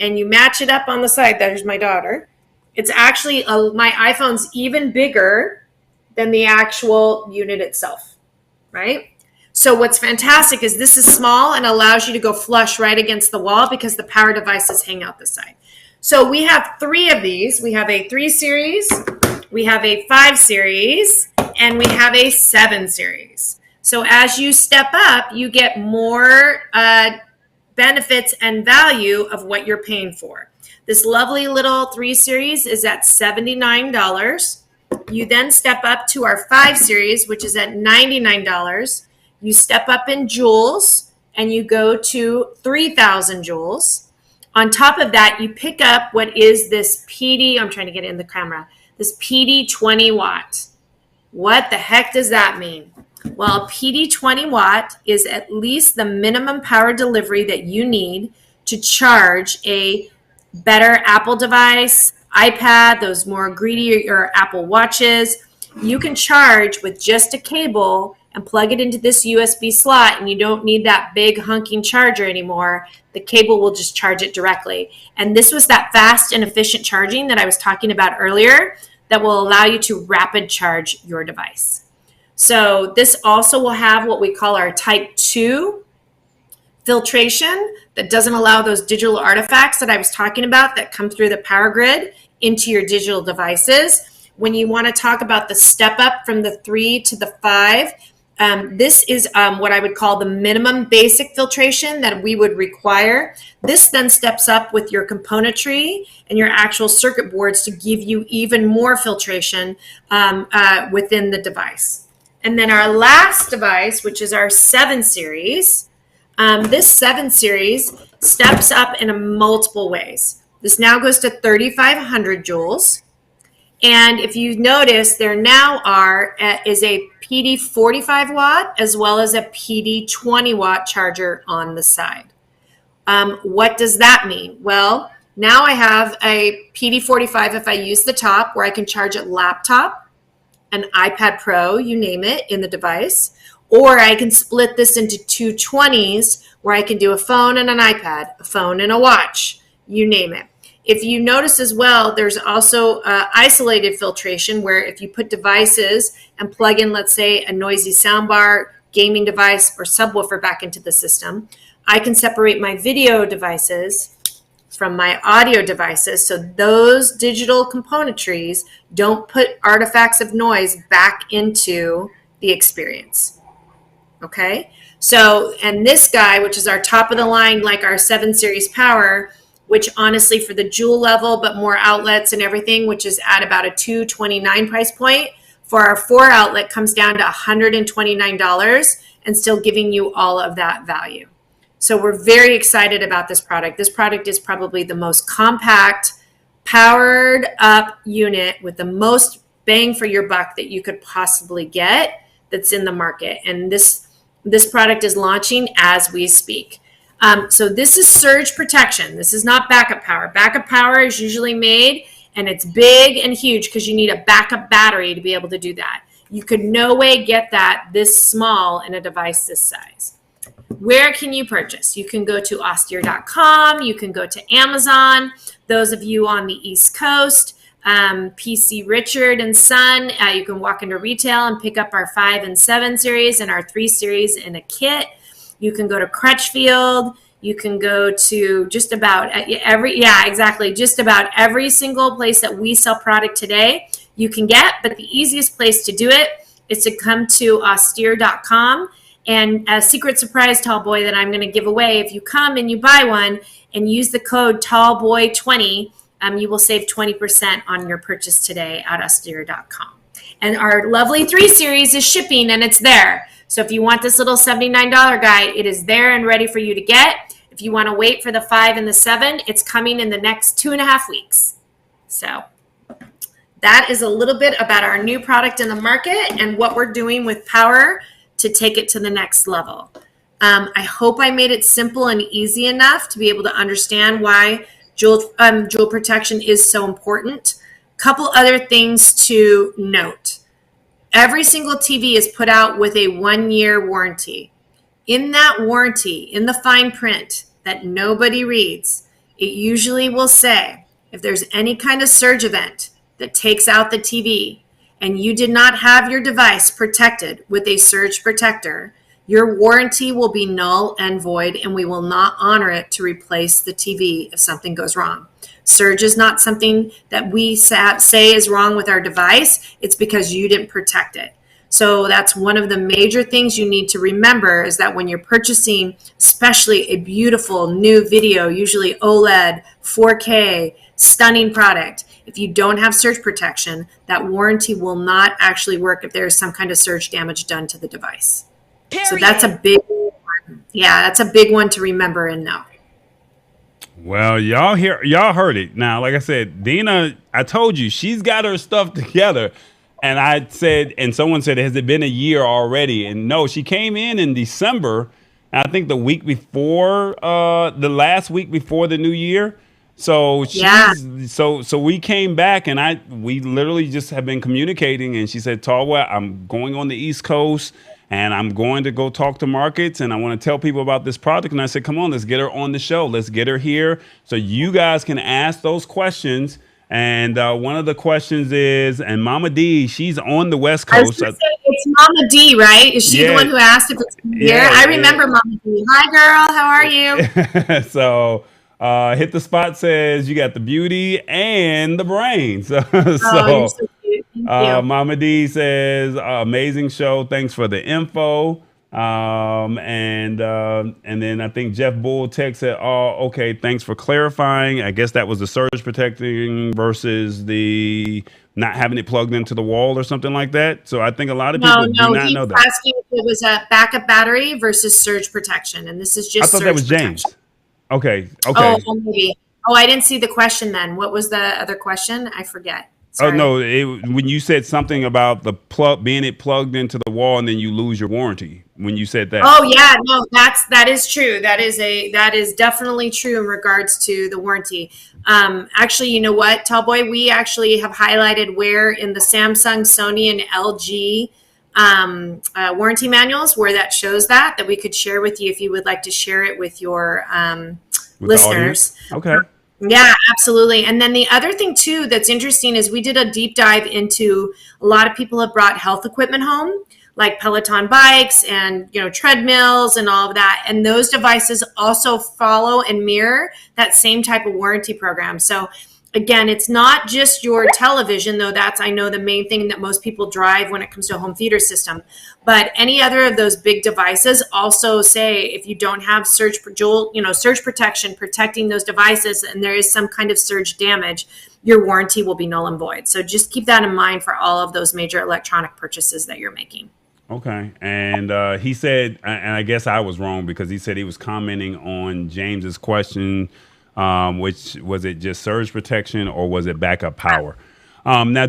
S2: and you match it up on the side, there's my daughter. It's actually, my iPhone's even bigger than the actual unit itself, right? So what's fantastic is this is small and allows you to go flush right against the wall because the power devices hang out the side. So we have 3 of these. We have a 3 series, we have a 5 series, and we have a 7 series. So as you step up, you get more benefits and value of what you're paying for. This lovely little 3 series is at $79. You then step up to our 5 series, which is at $99. You step up in joules and you go to 3,000 joules. On top of that, you pick up what is this PD, I'm trying to get it in the camera, this PD 20 watt. What the heck does that mean? Well, PD 20 watt is at least the minimum power delivery that you need to charge a better Apple device, iPad, those more greedy or Apple Watches. You can charge with just a cable and plug it into this USB slot, and you don't need that big hunking charger anymore. The cable will just charge it directly. And this was that fast and efficient charging that I was talking about earlier that will allow you to rapid charge your device. So this also will have what we call our type 2 filtration that doesn't allow those digital artifacts that I was talking about that come through the power grid into your digital devices. when you want to talk about the step up from the 3 to the 5, this is what I would call the minimum basic filtration that we would require. This then steps up with your componentry and your actual circuit boards to give you even more filtration within the device. And then our last device, which is our 7 series, this 7 series steps up in multiple ways. This now goes to 3,500 joules. And if you notice, there now is a PD 45 watt as well as a PD 20 watt charger on the side. What does that mean? Well, now I have a PD 45 if I use the top, where I can charge a laptop, an iPad Pro, you name it, in the device. Or I can split this into 2 20s where I can do a phone and an iPad, a phone and a watch, you name it. If you notice as well, there's also isolated filtration where if you put devices and plug in, let's say, a noisy soundbar, gaming device, or subwoofer back into the system, I can separate my video devices from my audio devices so those digital componentries don't put artifacts of noise back into the experience. Okay? So, and this guy, which is our top of the line, like our 7 series power, which honestly for the Joule level, but more outlets and everything, which is at about a $229 price point, for our 4 outlet comes down to $129 and still giving you all of that value. So we're very excited about this product. This product is probably the most compact, powered up unit with the most bang for your buck that you could possibly get that's in the market. And this product is launching as we speak. So this is surge protection. This is not backup power. Backup power is usually made and it's big and huge because you need a backup battery to be able to do that. You could no way get that this small in a device this size. Where can you purchase? You can go to austere.com. You can go to Amazon. Those of you on the East Coast, PC Richard and Son, you can walk into retail and pick up our 5 and 7 series and our 3 series in a kit. You can go to Crutchfield. You can go to just about just about every single place that we sell product today you can get. But the easiest place to do it is to come to austere.com. And a secret surprise, TallBoy, that I'm going to give away. If you come and you buy one and use the code TallBoy20, you will save 20% on your purchase today at austere.com. And our lovely 3 series is shipping and it's there. So if you want this little $79 guy, it is there and ready for you to get. If you want to wait for the 5 and the 7, it's coming in the next 2.5 weeks. So that is a little bit about our new product in the market and what we're doing with power to take it to the next level. I hope I made it simple and easy enough to be able to understand why Joule protection is so important. Couple other things to note. Every single TV is put out with a 1-year warranty. In that warranty, in the fine print that nobody reads, it usually will say, if there's any kind of surge event that takes out the TV and you did not have your device protected with a surge protector, your warranty will be null and void and we will not honor it to replace the TV if something goes wrong. Surge is not something that we say is wrong with our device. It's because you didn't protect it. So that's one of the major things you need to remember is that when you're purchasing, especially a beautiful new video, usually OLED, 4K, stunning product, if you don't have surge protection, that warranty will not actually work if there's some kind of surge damage done to the device. Period. So that's a big one. Yeah, that's a big one to remember and know.
S1: Well, y'all heard it. Now, like I said, Deena, I told you, she's got her stuff together. And I said, and someone said, has it been a year already? And no, she came in December, I think the week before, the last week before the new year. So so we came back and we literally just have been communicating. And she said, TallBoy, I'm going on the East Coast and I'm going to go talk to markets and I want to tell people about this product. And I said, come on, let's get her on the show. Let's get her here so you guys can ask those questions. And one of the questions is, and Mama D, she's on the West Coast.
S2: It's Mama D, right? Is she the one who asked if it's here? Yeah, I remember Mama D. Hi, girl. How are you?
S1: So Hit the Spot says you got the beauty and the brains.
S2: You're so cute. you.
S1: Mama D says, amazing show. Thanks for the info. And then I think Jeff Bull texts said, oh, okay, thanks for clarifying. I guess that was the surge protecting versus the not having it plugged into the wall or something like that. So I think a lot of people do not
S2: he's
S1: know that.
S2: asking if it was a backup battery versus surge protection, and this is
S1: I
S2: just
S1: thought
S2: surge
S1: that was
S2: protection.
S1: James. Okay.
S2: Oh, maybe. Oh, I didn't see the question then. What was the other question? I forget. Sorry.
S1: Oh no! When you said something about the plug being it plugged into the wall and then you lose your warranty. When you said that.
S2: Oh yeah, no, that is true. That is definitely true in regards to the warranty. Actually, you know what, Tallboy, we actually have highlighted where in the Samsung, Sony, and LG warranty manuals where that shows that we could share with you if you would like to share it with your listeners.
S1: Okay.
S2: Yeah, absolutely. And then the other thing too that's interesting is we did a deep dive into a lot of people have brought health equipment home, like Peloton bikes and treadmills and all of that. And those devices also follow and mirror that same type of warranty program. So again, it's not just your television, though that's, I know, the main thing that most people drive when it comes to a home theater system. But any other of those big devices also say if you don't have surge protection protecting those devices and there is some kind of surge damage, your warranty will be null and void. So just keep that in mind for all of those major electronic purchases that you're making.
S1: Okay. And he said, and I guess I was wrong because he said he was commenting on James's question, which was it just surge protection or was it backup power? Now,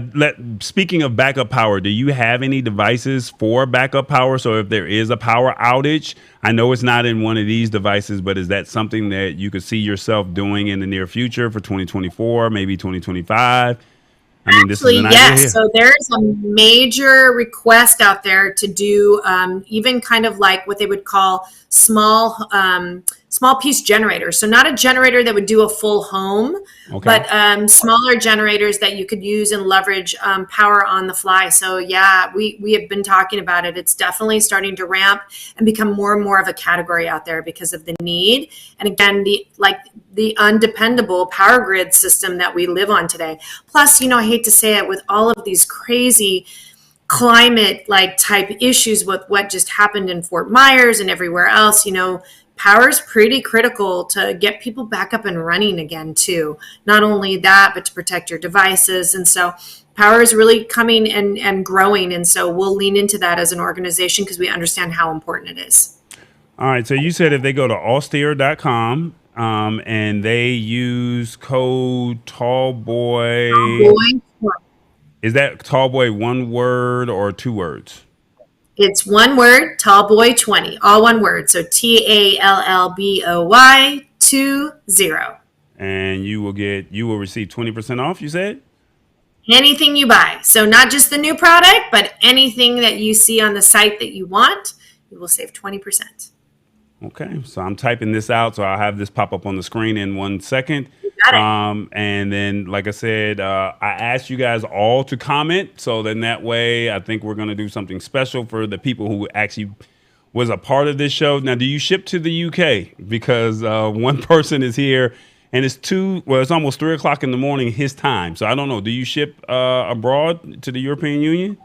S1: speaking of backup power, do you have any devices for backup power? So if there is a power outage, I know it's not in one of these devices, but is that something that you could see yourself doing in the near future for 2024, maybe 2025? I mean, this is an idea.
S2: Yes. So there's a major request out there to do even kind of like what they would call small piece generators. So not a generator that would do a full home, but smaller generators that you could use and leverage power on the fly. So yeah, we have been talking about it. It's definitely starting to ramp and become more and more of a category out there because of the need. And again, the undependable power grid system that we live on today. Plus, I hate to say it, with all of these crazy climate type issues with what just happened in Fort Myers and everywhere else, power is pretty critical to get people back up and running again too. Not only that, but to protect your devices. And so power is really coming and growing. And so we'll lean into that as an organization because we understand how important it is.
S1: All right. So you said if they go to austere.com and they use code TallBoy. Is that TallBoy one word or two words?
S2: It's one word, TallBoy20, all one word. So TALLBOY 20.
S1: And you will receive 20% off, you said?
S2: Anything you buy. So not just the new product, but anything that you see on the site that you want, you will save 20%.
S1: Okay, so I'm typing this out, so I'll have this pop up on the screen in 1 second. And then, like I said, I asked you guys all to comment, so then that way I think we're going to do something special for the people who actually was a part of this show. Now, do you ship to the UK? Because one person is here, and it's almost 3 o'clock in the morning his time. So I don't know. Do you ship abroad to the European Union?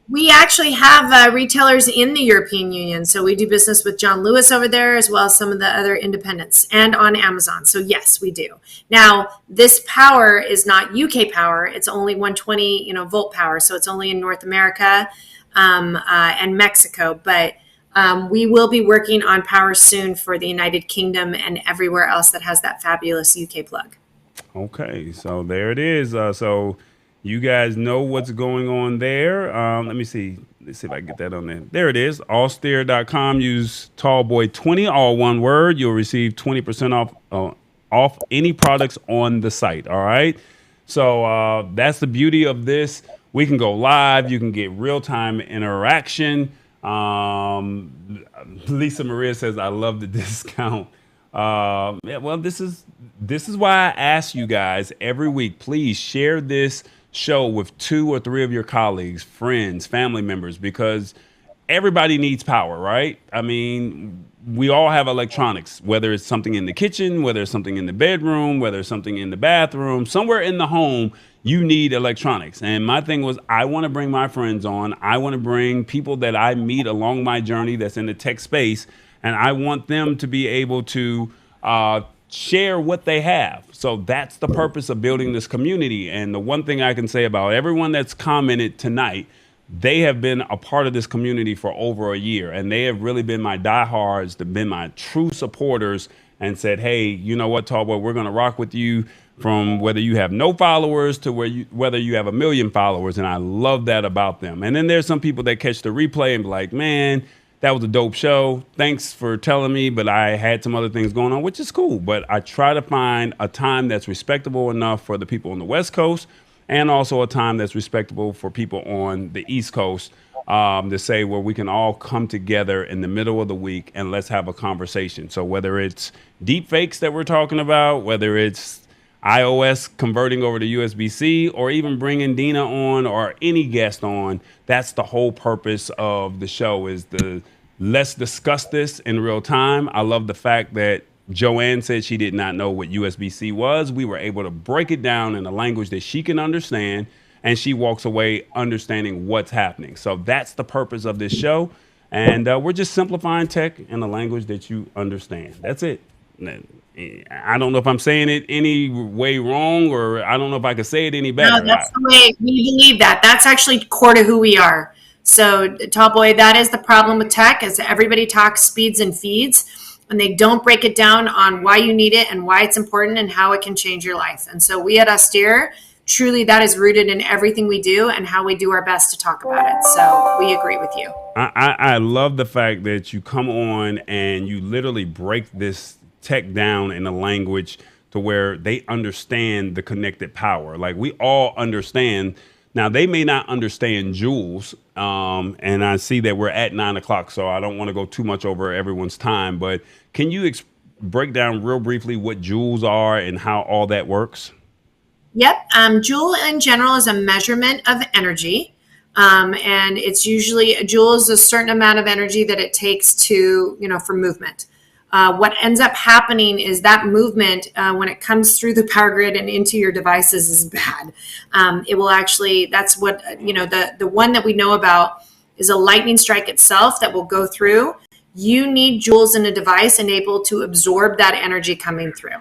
S2: We actually have retailers in the European Union. So we do business with John Lewis over there, as well as some of the other independents, and on Amazon. So yes, we do. Now, this power is not UK power. It's only 120 volt power. So it's only in North America and Mexico. But we will be working on power soon for the United Kingdom and everywhere else that has that fabulous UK plug.
S1: Okay, so there it is. So you guys know what's going on there. Let me see. Let's see if I can get that on there. There it is. Austere.com. Use TallBoy20, all one word. You'll receive 20% off any products on the site. All right. So that's the beauty of this. We can go live. You can get real-time interaction. Lisa Maria says, I love the discount. Yeah, well, this is why I ask you guys every week, please share this show with 2 or 3 of your colleagues, friends, family members, because everybody needs power, right? I mean, we all have electronics, whether it's something in the kitchen, whether it's something in the bedroom, whether it's something in the bathroom, somewhere in the home, you need electronics. And my thing was, I want to bring my friends on. I want to bring people that I meet along my journey that's in the tech space, and I want them to be able to share what they have. So that's the purpose of building this community. And the one thing I can say about everyone that's commented tonight, they have been a part of this community for over a year, and they have really been my diehards, they've been my true supporters, and said, hey, you know what, Tallboy, we're going to rock with you from whether you have no followers to whether you have 1 million followers. And I love that about them. And then there's some people that catch the replay and be like, man, that was a dope show. Thanks for telling me, but I had some other things going on, which is cool. But I try to find a time that's respectable enough for the people on the West Coast, and also a time that's respectable for people on the East Coast, to say where we can all come together in the middle of the week and let's have a conversation. So whether it's deepfakes that we're talking about, whether it's iOS converting over to USB-C, or even bringing Deena on or any guest on, that's the whole purpose of the show, is let's discuss this in real time. I love the fact that Joanne said she did not know what USB-C was. We were able to break it down in a language that she can understand, and she walks away understanding what's happening. So that's the purpose of this show. And we're just simplifying tech in a language that you understand. That's it. I don't know if I'm saying it any way wrong, or I don't know if I could say it any better.
S2: No, that's the way we believe that. That's actually core to who we are. So, Tallboy, that is the problem with tech, is everybody talks speeds and feeds, and they don't break it down on why you need it and why it's important and how it can change your life. And so we at Austere, truly that is rooted in everything we do and how we do our best to talk about it. So we agree with you.
S1: I love the fact that you come on and you literally break this tech down in a language to where they understand the connected power. Like, we all understand. Now, they may not understand joules, and I see that we're at 9 o'clock, so I don't want to go too much over everyone's time, but can you break down real briefly what joules are and how all that works?
S2: Yep. Joule in general is a measurement of energy. And it's usually, a joule is a certain amount of energy that it takes to, for movement. What ends up happening is that movement, when it comes through the power grid and into your devices, is bad. It will actually, that's what, the one that we know about is a lightning strike itself that will go through. You need joules in a device and able to absorb that energy coming through.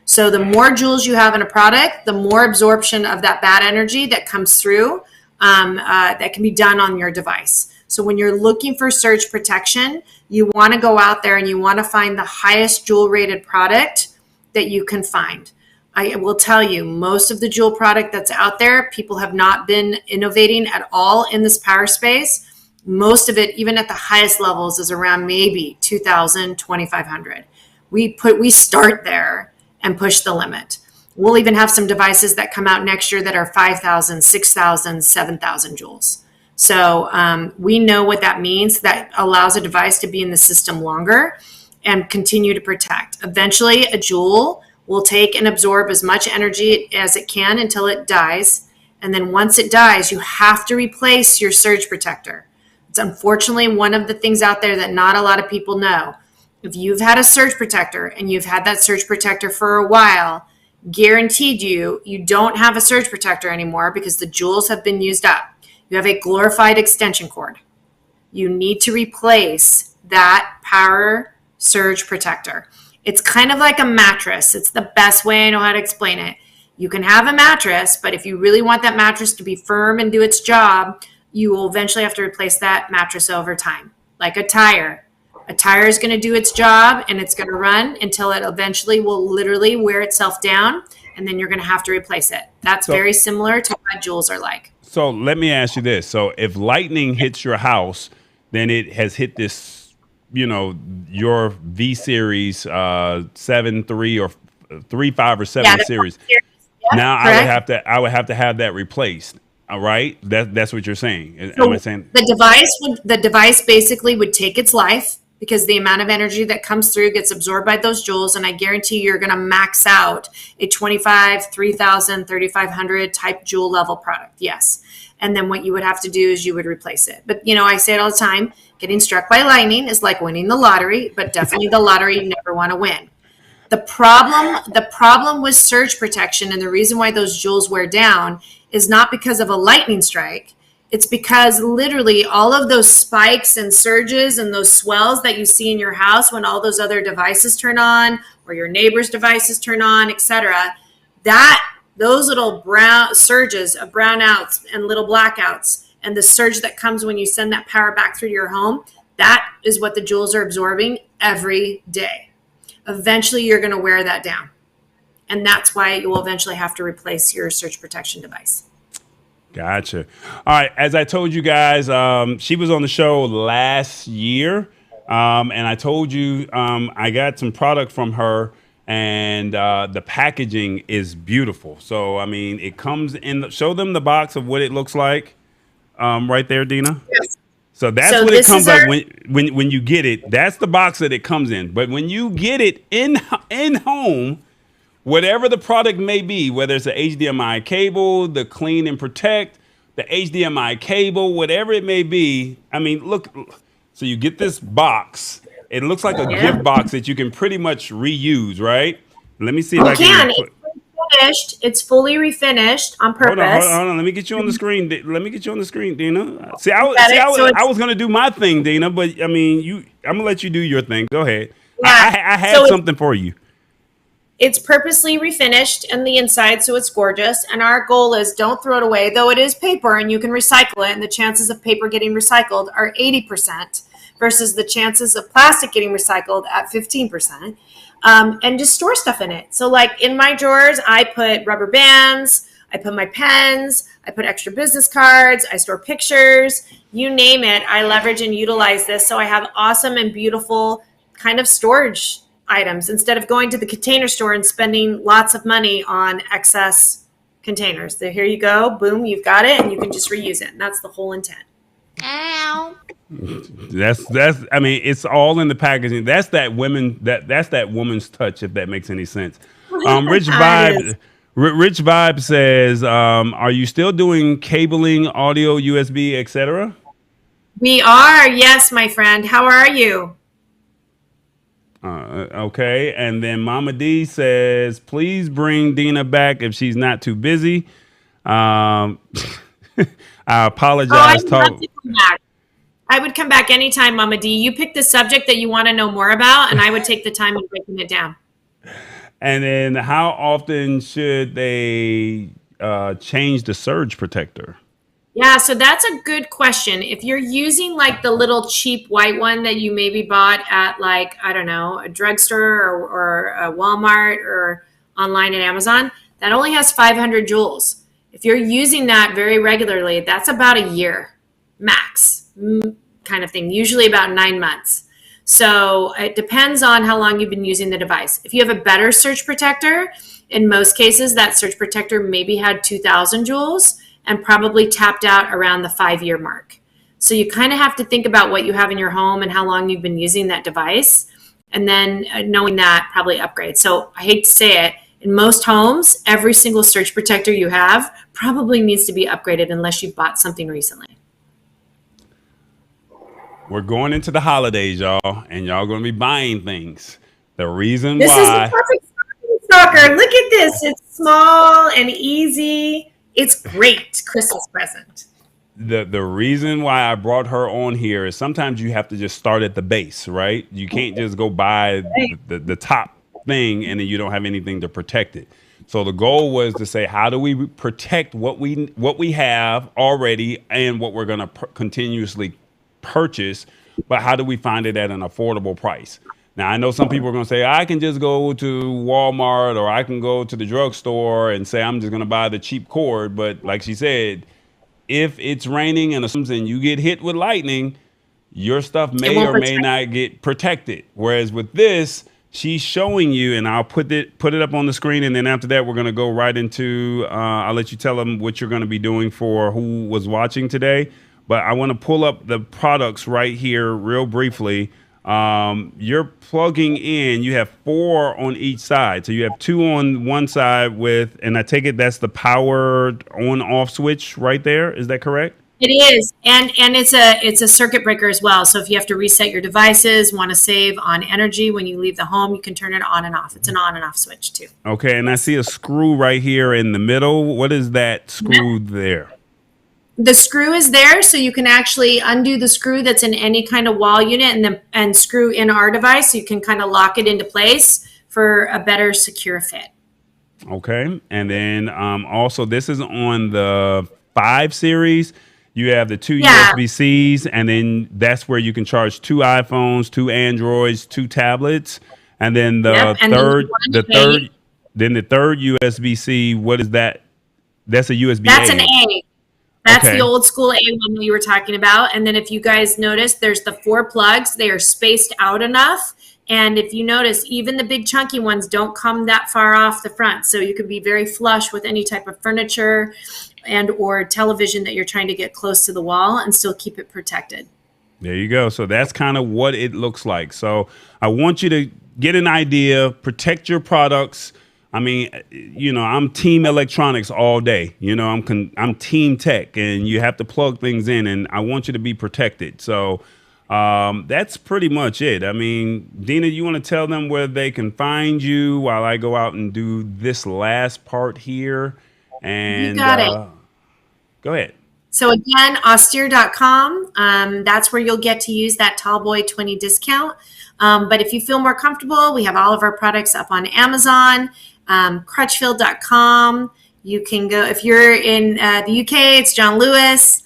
S2: So the more joules you have in a product, the more absorption of that bad energy that comes through, that can be done on your device. So when you're looking for surge protection, you want to go out there and you want to find the highest joule rated product that you can find. I will tell you, most of the joule product that's out there, people have not been innovating at all in this power space. Most of it, even at the highest levels, is around maybe 2,000, 2,500. We start there and push the limit. We'll even have some devices that come out next year that are 5,000, 6,000, 7,000 joules. So we know what that means. That allows a device to be in the system longer and continue to protect. Eventually, a joule will take and absorb as much energy as it can until it dies. And then once it dies, you have to replace your surge protector. It's unfortunately one of the things out there that not a lot of people know. If you've had a surge protector and you've had that surge protector for a while, guaranteed you don't have a surge protector anymore because the joules have been used up. You have a glorified extension cord. You need to replace that power surge protector. It's kind of like a mattress. It's the best way I know how to explain it. You can have a mattress, but if you really want that mattress to be firm and do its job, you will eventually have to replace that mattress over time. Like a tire. A tire is going to do its job and it's going to run until it eventually will literally wear itself down, and then you're going to have to replace it. That's very similar to what joules are like. So
S1: let me ask you this. So if lightning hits your house, then it has hit this, your V series 7.3 or 3.5 or 7 series.
S2: Yeah,
S1: now
S2: correct.
S1: I would have to have that replaced. All right, that's what you're saying.
S2: So
S1: am I saying
S2: the device basically would take its life because the amount of energy that comes through gets absorbed by those joules. And I guarantee you're going to max out a 25, 3,000, 3,500 type joule level product. Yes. And then what you would have to do is you would replace it. But, I say it all the time, getting struck by lightning is like winning the lottery, but definitely the lottery you never want to win. The problem with surge protection and the reason why those joules wear down is not because of a lightning strike. It's because literally all of those spikes and surges and those swells that you see in your house when all those other devices turn on or your neighbor's devices turn on, etc., those little brown surges of brownouts and little blackouts and the surge that comes when you send that power back through your home, that is what the joules are absorbing every day. Eventually, you're going to wear that down. And that's why you will eventually have to replace your surge protection device.
S1: Gotcha. All right. As I told you guys, she was on the show last year. And I told you I got some product from her, and the packaging is beautiful. So, I mean, it comes in. Show them the box of what it looks like right there, Deena.
S2: Yes.
S1: So that's what it comes like when you get it. That's the box that it comes in. But when you get it in home, whatever the product may be, whether it's an HDMI cable, the clean and protect, the HDMI cable, whatever it may be. I mean, look, so you get this box. It looks like a gift box that you can pretty much reuse, right? Let me see if I can.
S2: It's fully refinished on purpose.
S1: Hold on. Let me get you on the screen. Deena. See, I was going to do my thing, Deena, but I mean, I'm going to let you do your thing. Go ahead. Yeah. I had something for you.
S2: It's purposely refinished in the inside, so it's gorgeous. And our goal is don't throw it away, though it is paper and you can recycle it. And the chances of paper getting recycled are 80% versus the chances of plastic getting recycled at 15%. And just store stuff in it. So like in my drawers, I put rubber bands, I put my pens, I put extra business cards, I store pictures, you name it. I leverage and utilize this. So I have awesome and beautiful kind of storage items instead of going to the container store and spending lots of money on excess containers. So here you go. Boom, you've got it and you can just reuse it. And that's the whole intent. Ow.
S1: That's I mean, it's all in the packaging. That's that woman's touch, if that makes any sense. Rich Vibe says, are you still doing cabling, audio, USB, etc.?
S2: We are, yes, my friend. How are you?
S1: Okay, and then Mama D says, please bring Deena back if she's not too busy. I apologize.
S2: I would come back anytime, Mama D. You pick the subject that you want to know more about, and I would take the time in breaking it down.
S1: And then how often should they change the surge protector?
S2: Yeah, so that's a good question. If you're using like the little cheap white one that you maybe bought at like, I don't know, a drugstore or a Walmart or online at Amazon, that only has 500 joules. If you're using that very regularly, that's about a year max kind of thing, usually about 9 months. So it depends on how long you've been using the device. If you have a better surge protector, in most cases, that surge protector maybe had 2,000 joules and probably tapped out around the 5-year mark. So you kind of have to think about what you have in your home and how long you've been using that device. And then knowing that, probably upgrade. So I hate to say it, in most homes, every single surge protector you have probably needs to be upgraded unless you bought something recently.
S1: We're going into the holidays, y'all, and y'all going to be buying things. The reason
S2: this
S1: why...
S2: This is the perfect stalker. Look at this. It's small and easy. It's great Christmas present.
S1: The reason why I brought her on here is sometimes you have to just start at the base, right? You can't just go buy the top thing and then you don't have anything to protect it. So the goal was to say, how do we protect what we have already and what we're going to continuously purchase, but how do we find it at an affordable price? Now, I know some people are going to say, I can just go to Walmart or I can go to the drugstore and say, I'm just going to buy the cheap cord. But like she said, if it's raining and you get hit with lightning, your stuff may or may not get protected. Whereas with this, she's showing you, and I'll put it up on the screen. And then after that, we're going to go right into, I'll let you tell them what you're going to be doing for who was watching today. But I want to pull up the products right here real briefly. You're plugging in, you have 4 on each side. So you have 2 on one side with, and I take it that's the powered on off switch right there. Is that correct?
S2: It is, and it's a circuit breaker as well. So if you have to reset your devices, want to save on energy when you leave the home, you can turn it on and off. It's an on and off switch too.
S1: Okay, and I see a screw right here in the middle. What is that screw there?
S2: The screw is there, so you can actually undo the screw that's in any kind of wall unit and screw in our device. So you can kind of lock it into place for a better secure fit.
S1: Okay, and then also this is on the 5 series. You have the 2 USB-Cs, and then that's where you can charge 2 iPhones, 2 Androids, 2 tablets, and then the third USB-C. What is that? That's a USB-A.
S2: That's an A. That's
S1: Okay.
S2: the old school A one that you were talking about. And then if you guys notice, there's the 4 plugs. They are spaced out enough. And if you notice, even the big chunky ones don't come that far off the front. So you could be very flush with any type of furniture and or television that you're trying to get close to the wall and still keep it protected.
S1: There you go. So that's kind of what it looks like. So I want you to get an idea, protect your products. I mean, you know, I'm team electronics all day. You know, I'm team tech, and you have to plug things in, and I want you to be protected. So that's pretty much it. I mean, Deena, you want to tell them where they can find you while I go out and do this last part here? And
S2: You got it.
S1: Go ahead.
S2: So again, austere.com. That's where you'll get to use that TallBoy 20 discount. But if you feel more comfortable, we have all of our products up on Amazon, crutchfield.com. You can go, if you're in the UK, it's John Lewis.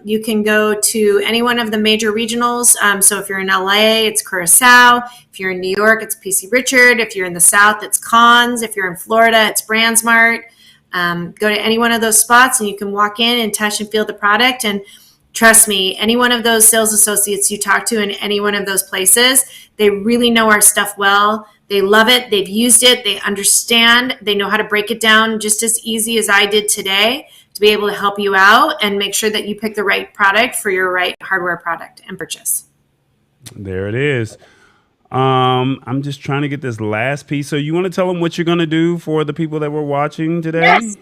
S2: You can go to any one of the major regionals. So if you're in LA, it's Curacao. If you're in New York, it's PC Richard. If you're in the South, it's Cons. If you're in Florida, it's BrandsMart. Go to any one of those spots and you can walk in and touch and feel the product. And trust me, any one of those sales associates you talk to in any one of those places, they really know our stuff well. They love it. They've used it. They understand. They know how to break it down just as easy as I did today to be able to help you out and make sure that you pick the right product for your right hardware product and purchase.
S1: There it is. I'm just trying to get this last piece. So you want to tell them what you're going to do for the people that were watching today?
S2: Yes.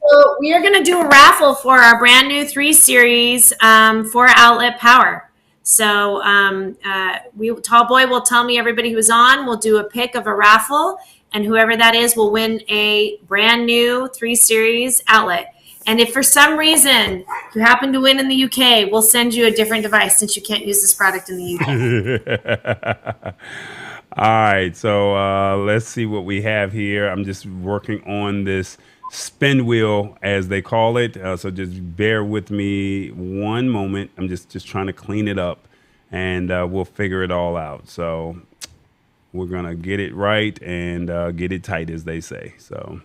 S2: So we are going to do a raffle for our brand new 3 series 4-outlet power. So TallBoy will tell me everybody who's on. We'll do a pick of a raffle, and whoever that is will win a brand new 3 series outlet. And if for some reason you happen to win in the UK, we'll send you a different device since you can't use this product in the UK.
S1: All right, so let's see what we have here. I'm just working on this spin wheel, as they call it. So just bear with me one moment. I'm just trying to clean it up, and we'll figure it all out. So we're gonna get it right and get it tight, as they say. So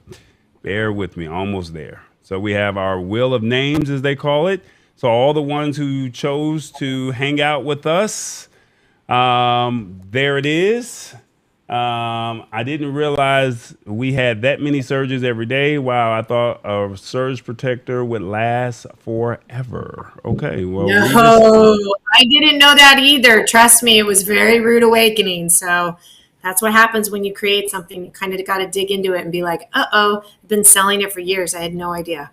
S1: bear with me, almost there. So we have our wheel of names, as they call it. So all the ones who chose to hang out with us, there it is. I didn't realize we had that many surges every day. Wow, I thought a surge protector would last forever. Okay, well.
S2: No, I didn't know that either. Trust me, it was very rude awakening. So that's what happens when you create something. You kind of got to dig into it and be like, uh-oh, I've been selling it for years. I had no idea.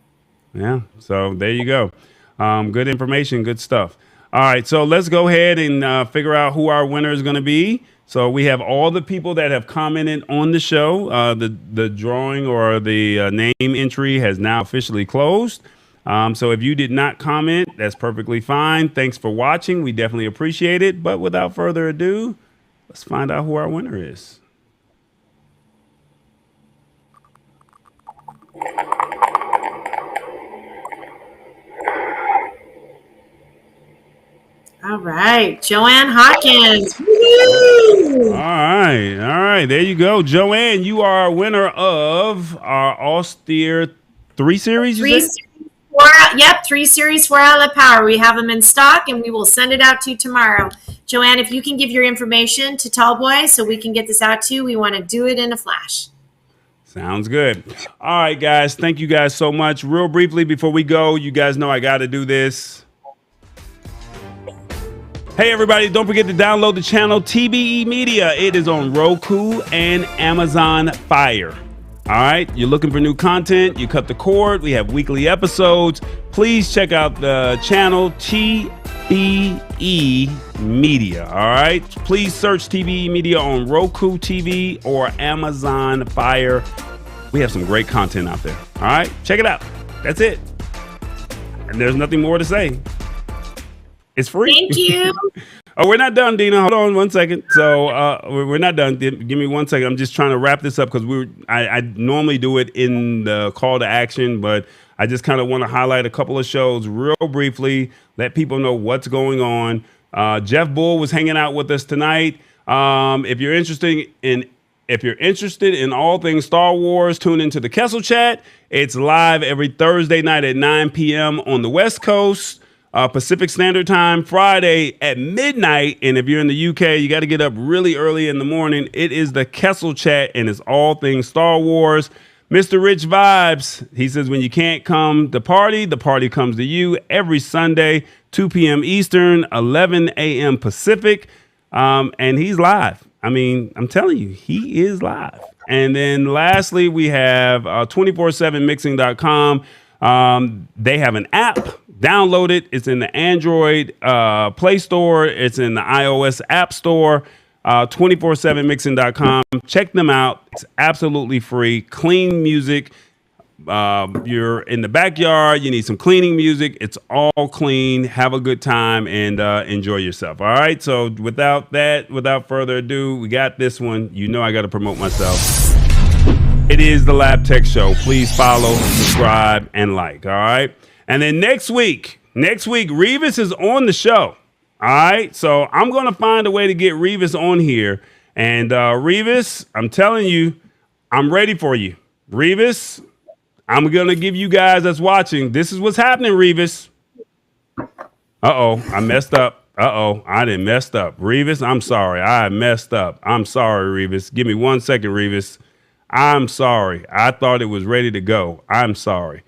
S1: Yeah, so there you go. Good information, good stuff. All right, so let's go ahead and figure out who our winner is going to be. So we have all the people that have commented on the show. The drawing or the name entry has now officially closed. So if you did not comment, that's perfectly fine. Thanks for watching. We definitely appreciate it. But without further ado, let's find out who our winner is.
S2: All right, Joanne Hawkins. Woo-hoo!
S1: All right. There you go. Joanne, you are a winner of our Austere 3 series.
S2: 3 series, 3 series 4-outlet power. We have them in stock, and we will send it out to you tomorrow. Joanne, if you can give your information to TallBoy so we can get this out to you, we want to do it in a flash.
S1: Sounds good. All right, guys. Thank you guys so much. Real briefly before we go, you guys know I got to do this. Hey, everybody, don't forget to download the channel TBE Media. It is on Roku and Amazon Fire. All right, you're looking for new content, you cut the cord, we have weekly episodes. Please check out the channel TBE Media, all right? Please search TBE Media on Roku TV or Amazon Fire. We have some great content out there, all right? Check it out. That's it. And there's nothing more to say. It's free.
S2: Thank you.
S1: Oh, we're not done, Deena. Hold on 1 second. So we're not done. Give me 1 second. I'm just trying to wrap this up because I normally do it in the call to action, but I just kind of want to highlight a couple of shows real briefly, let people know what's going on. Jeff Bull was hanging out with us tonight. If you're interested in all things Star Wars, tune into the Kessel Chat. It's live every Thursday night at 9 p.m. on the West Coast. Pacific Standard Time, Friday at midnight. And if you're in the UK, you got to get up really early in the morning. It is the Kessel Chat, and it's all things Star Wars. Mr. Rich Vibes, he says, when you can't come to party, the party comes to you every Sunday, 2 p.m. Eastern, 11 a.m. Pacific. And he's live. I mean, I'm telling you, he is live. And then lastly, we have 247mixing.com. They have an app. Download it. It's in the Android Play Store. It's in the iOS App Store. 247mixing.com. Check them out. It's absolutely free. Clean music. You're in the backyard. You need some cleaning music. It's all clean. Have a good time and enjoy yourself. All right. So without further ado, we got this one. You know I got to promote myself. It is the Lab Tech Show. Please follow, subscribe, and like. All right. And then next week, Revis is on the show. All right. So I'm going to find a way to get Revis on here. And Revis, I'm telling you, I'm ready for you. Revis, I'm going to give you guys that's watching. This is what's happening, Revis. Uh-oh, I messed up. Uh-oh, I done messed up. Revis, I'm sorry. I messed up. I'm sorry, Revis. Give me 1 second, Revis. I'm sorry. I thought it was ready to go. I'm sorry.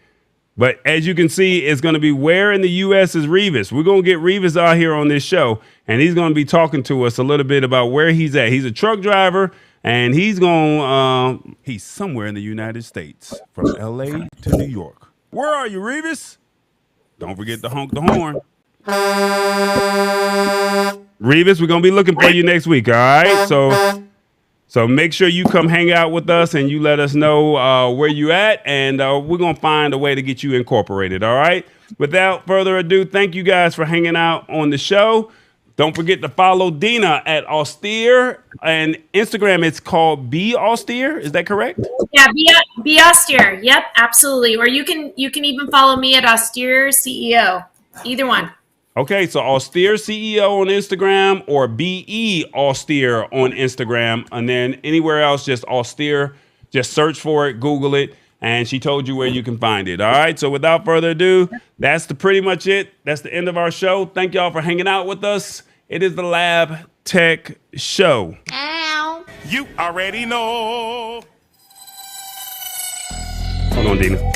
S1: But as you can see, it's going to be where in the U.S. is Revis. We're going to get Revis out here on this show, and he's going to be talking to us a little bit about where he's at. He's a truck driver, and he's somewhere in the United States, from L.A. to New York. Where are you, Revis? Don't forget to honk the horn. Revis, we're going to be looking for you next week, all right? So make sure you come hang out with us and you let us know where you at, and we're going to find a way to get you incorporated, all right? Without further ado, thank you guys for hanging out on the show. Don't forget to follow Deena at Austere, and Instagram, it's called Be Austere. Is that correct?
S2: Yeah, be Austere. Yep, absolutely. Or you can even follow me at Austere CEO. Either one.
S1: Okay, so Austere CEO on Instagram or BE Austere on Instagram. And then anywhere else, just Austere. Just search for it, Google it, and she told you where you can find it. All right, so without further ado, that's pretty much it. That's the end of our show. Thank y'all for hanging out with us. It is the Lab Tech Show.
S6: Ow.
S18: You already know.
S1: Hold on, Deena.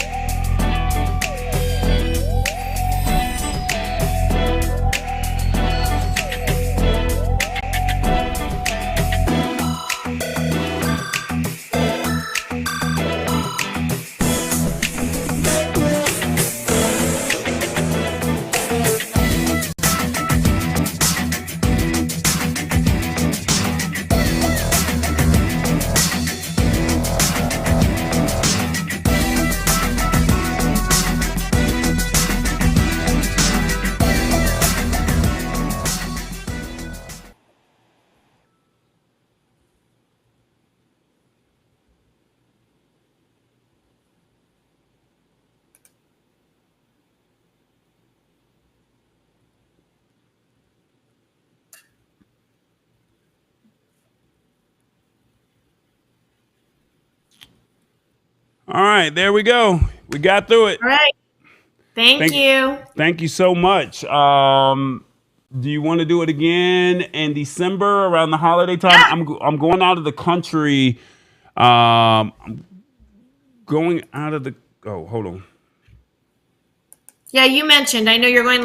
S1: All right, there we go. We got through it.
S2: All right. Thank you.
S1: Thank you so much. Do you want to do it again in December around the holiday time? Yeah. I'm going out of the country. I'm going out of the. Oh, hold on.
S2: Yeah, you mentioned. I know you're going like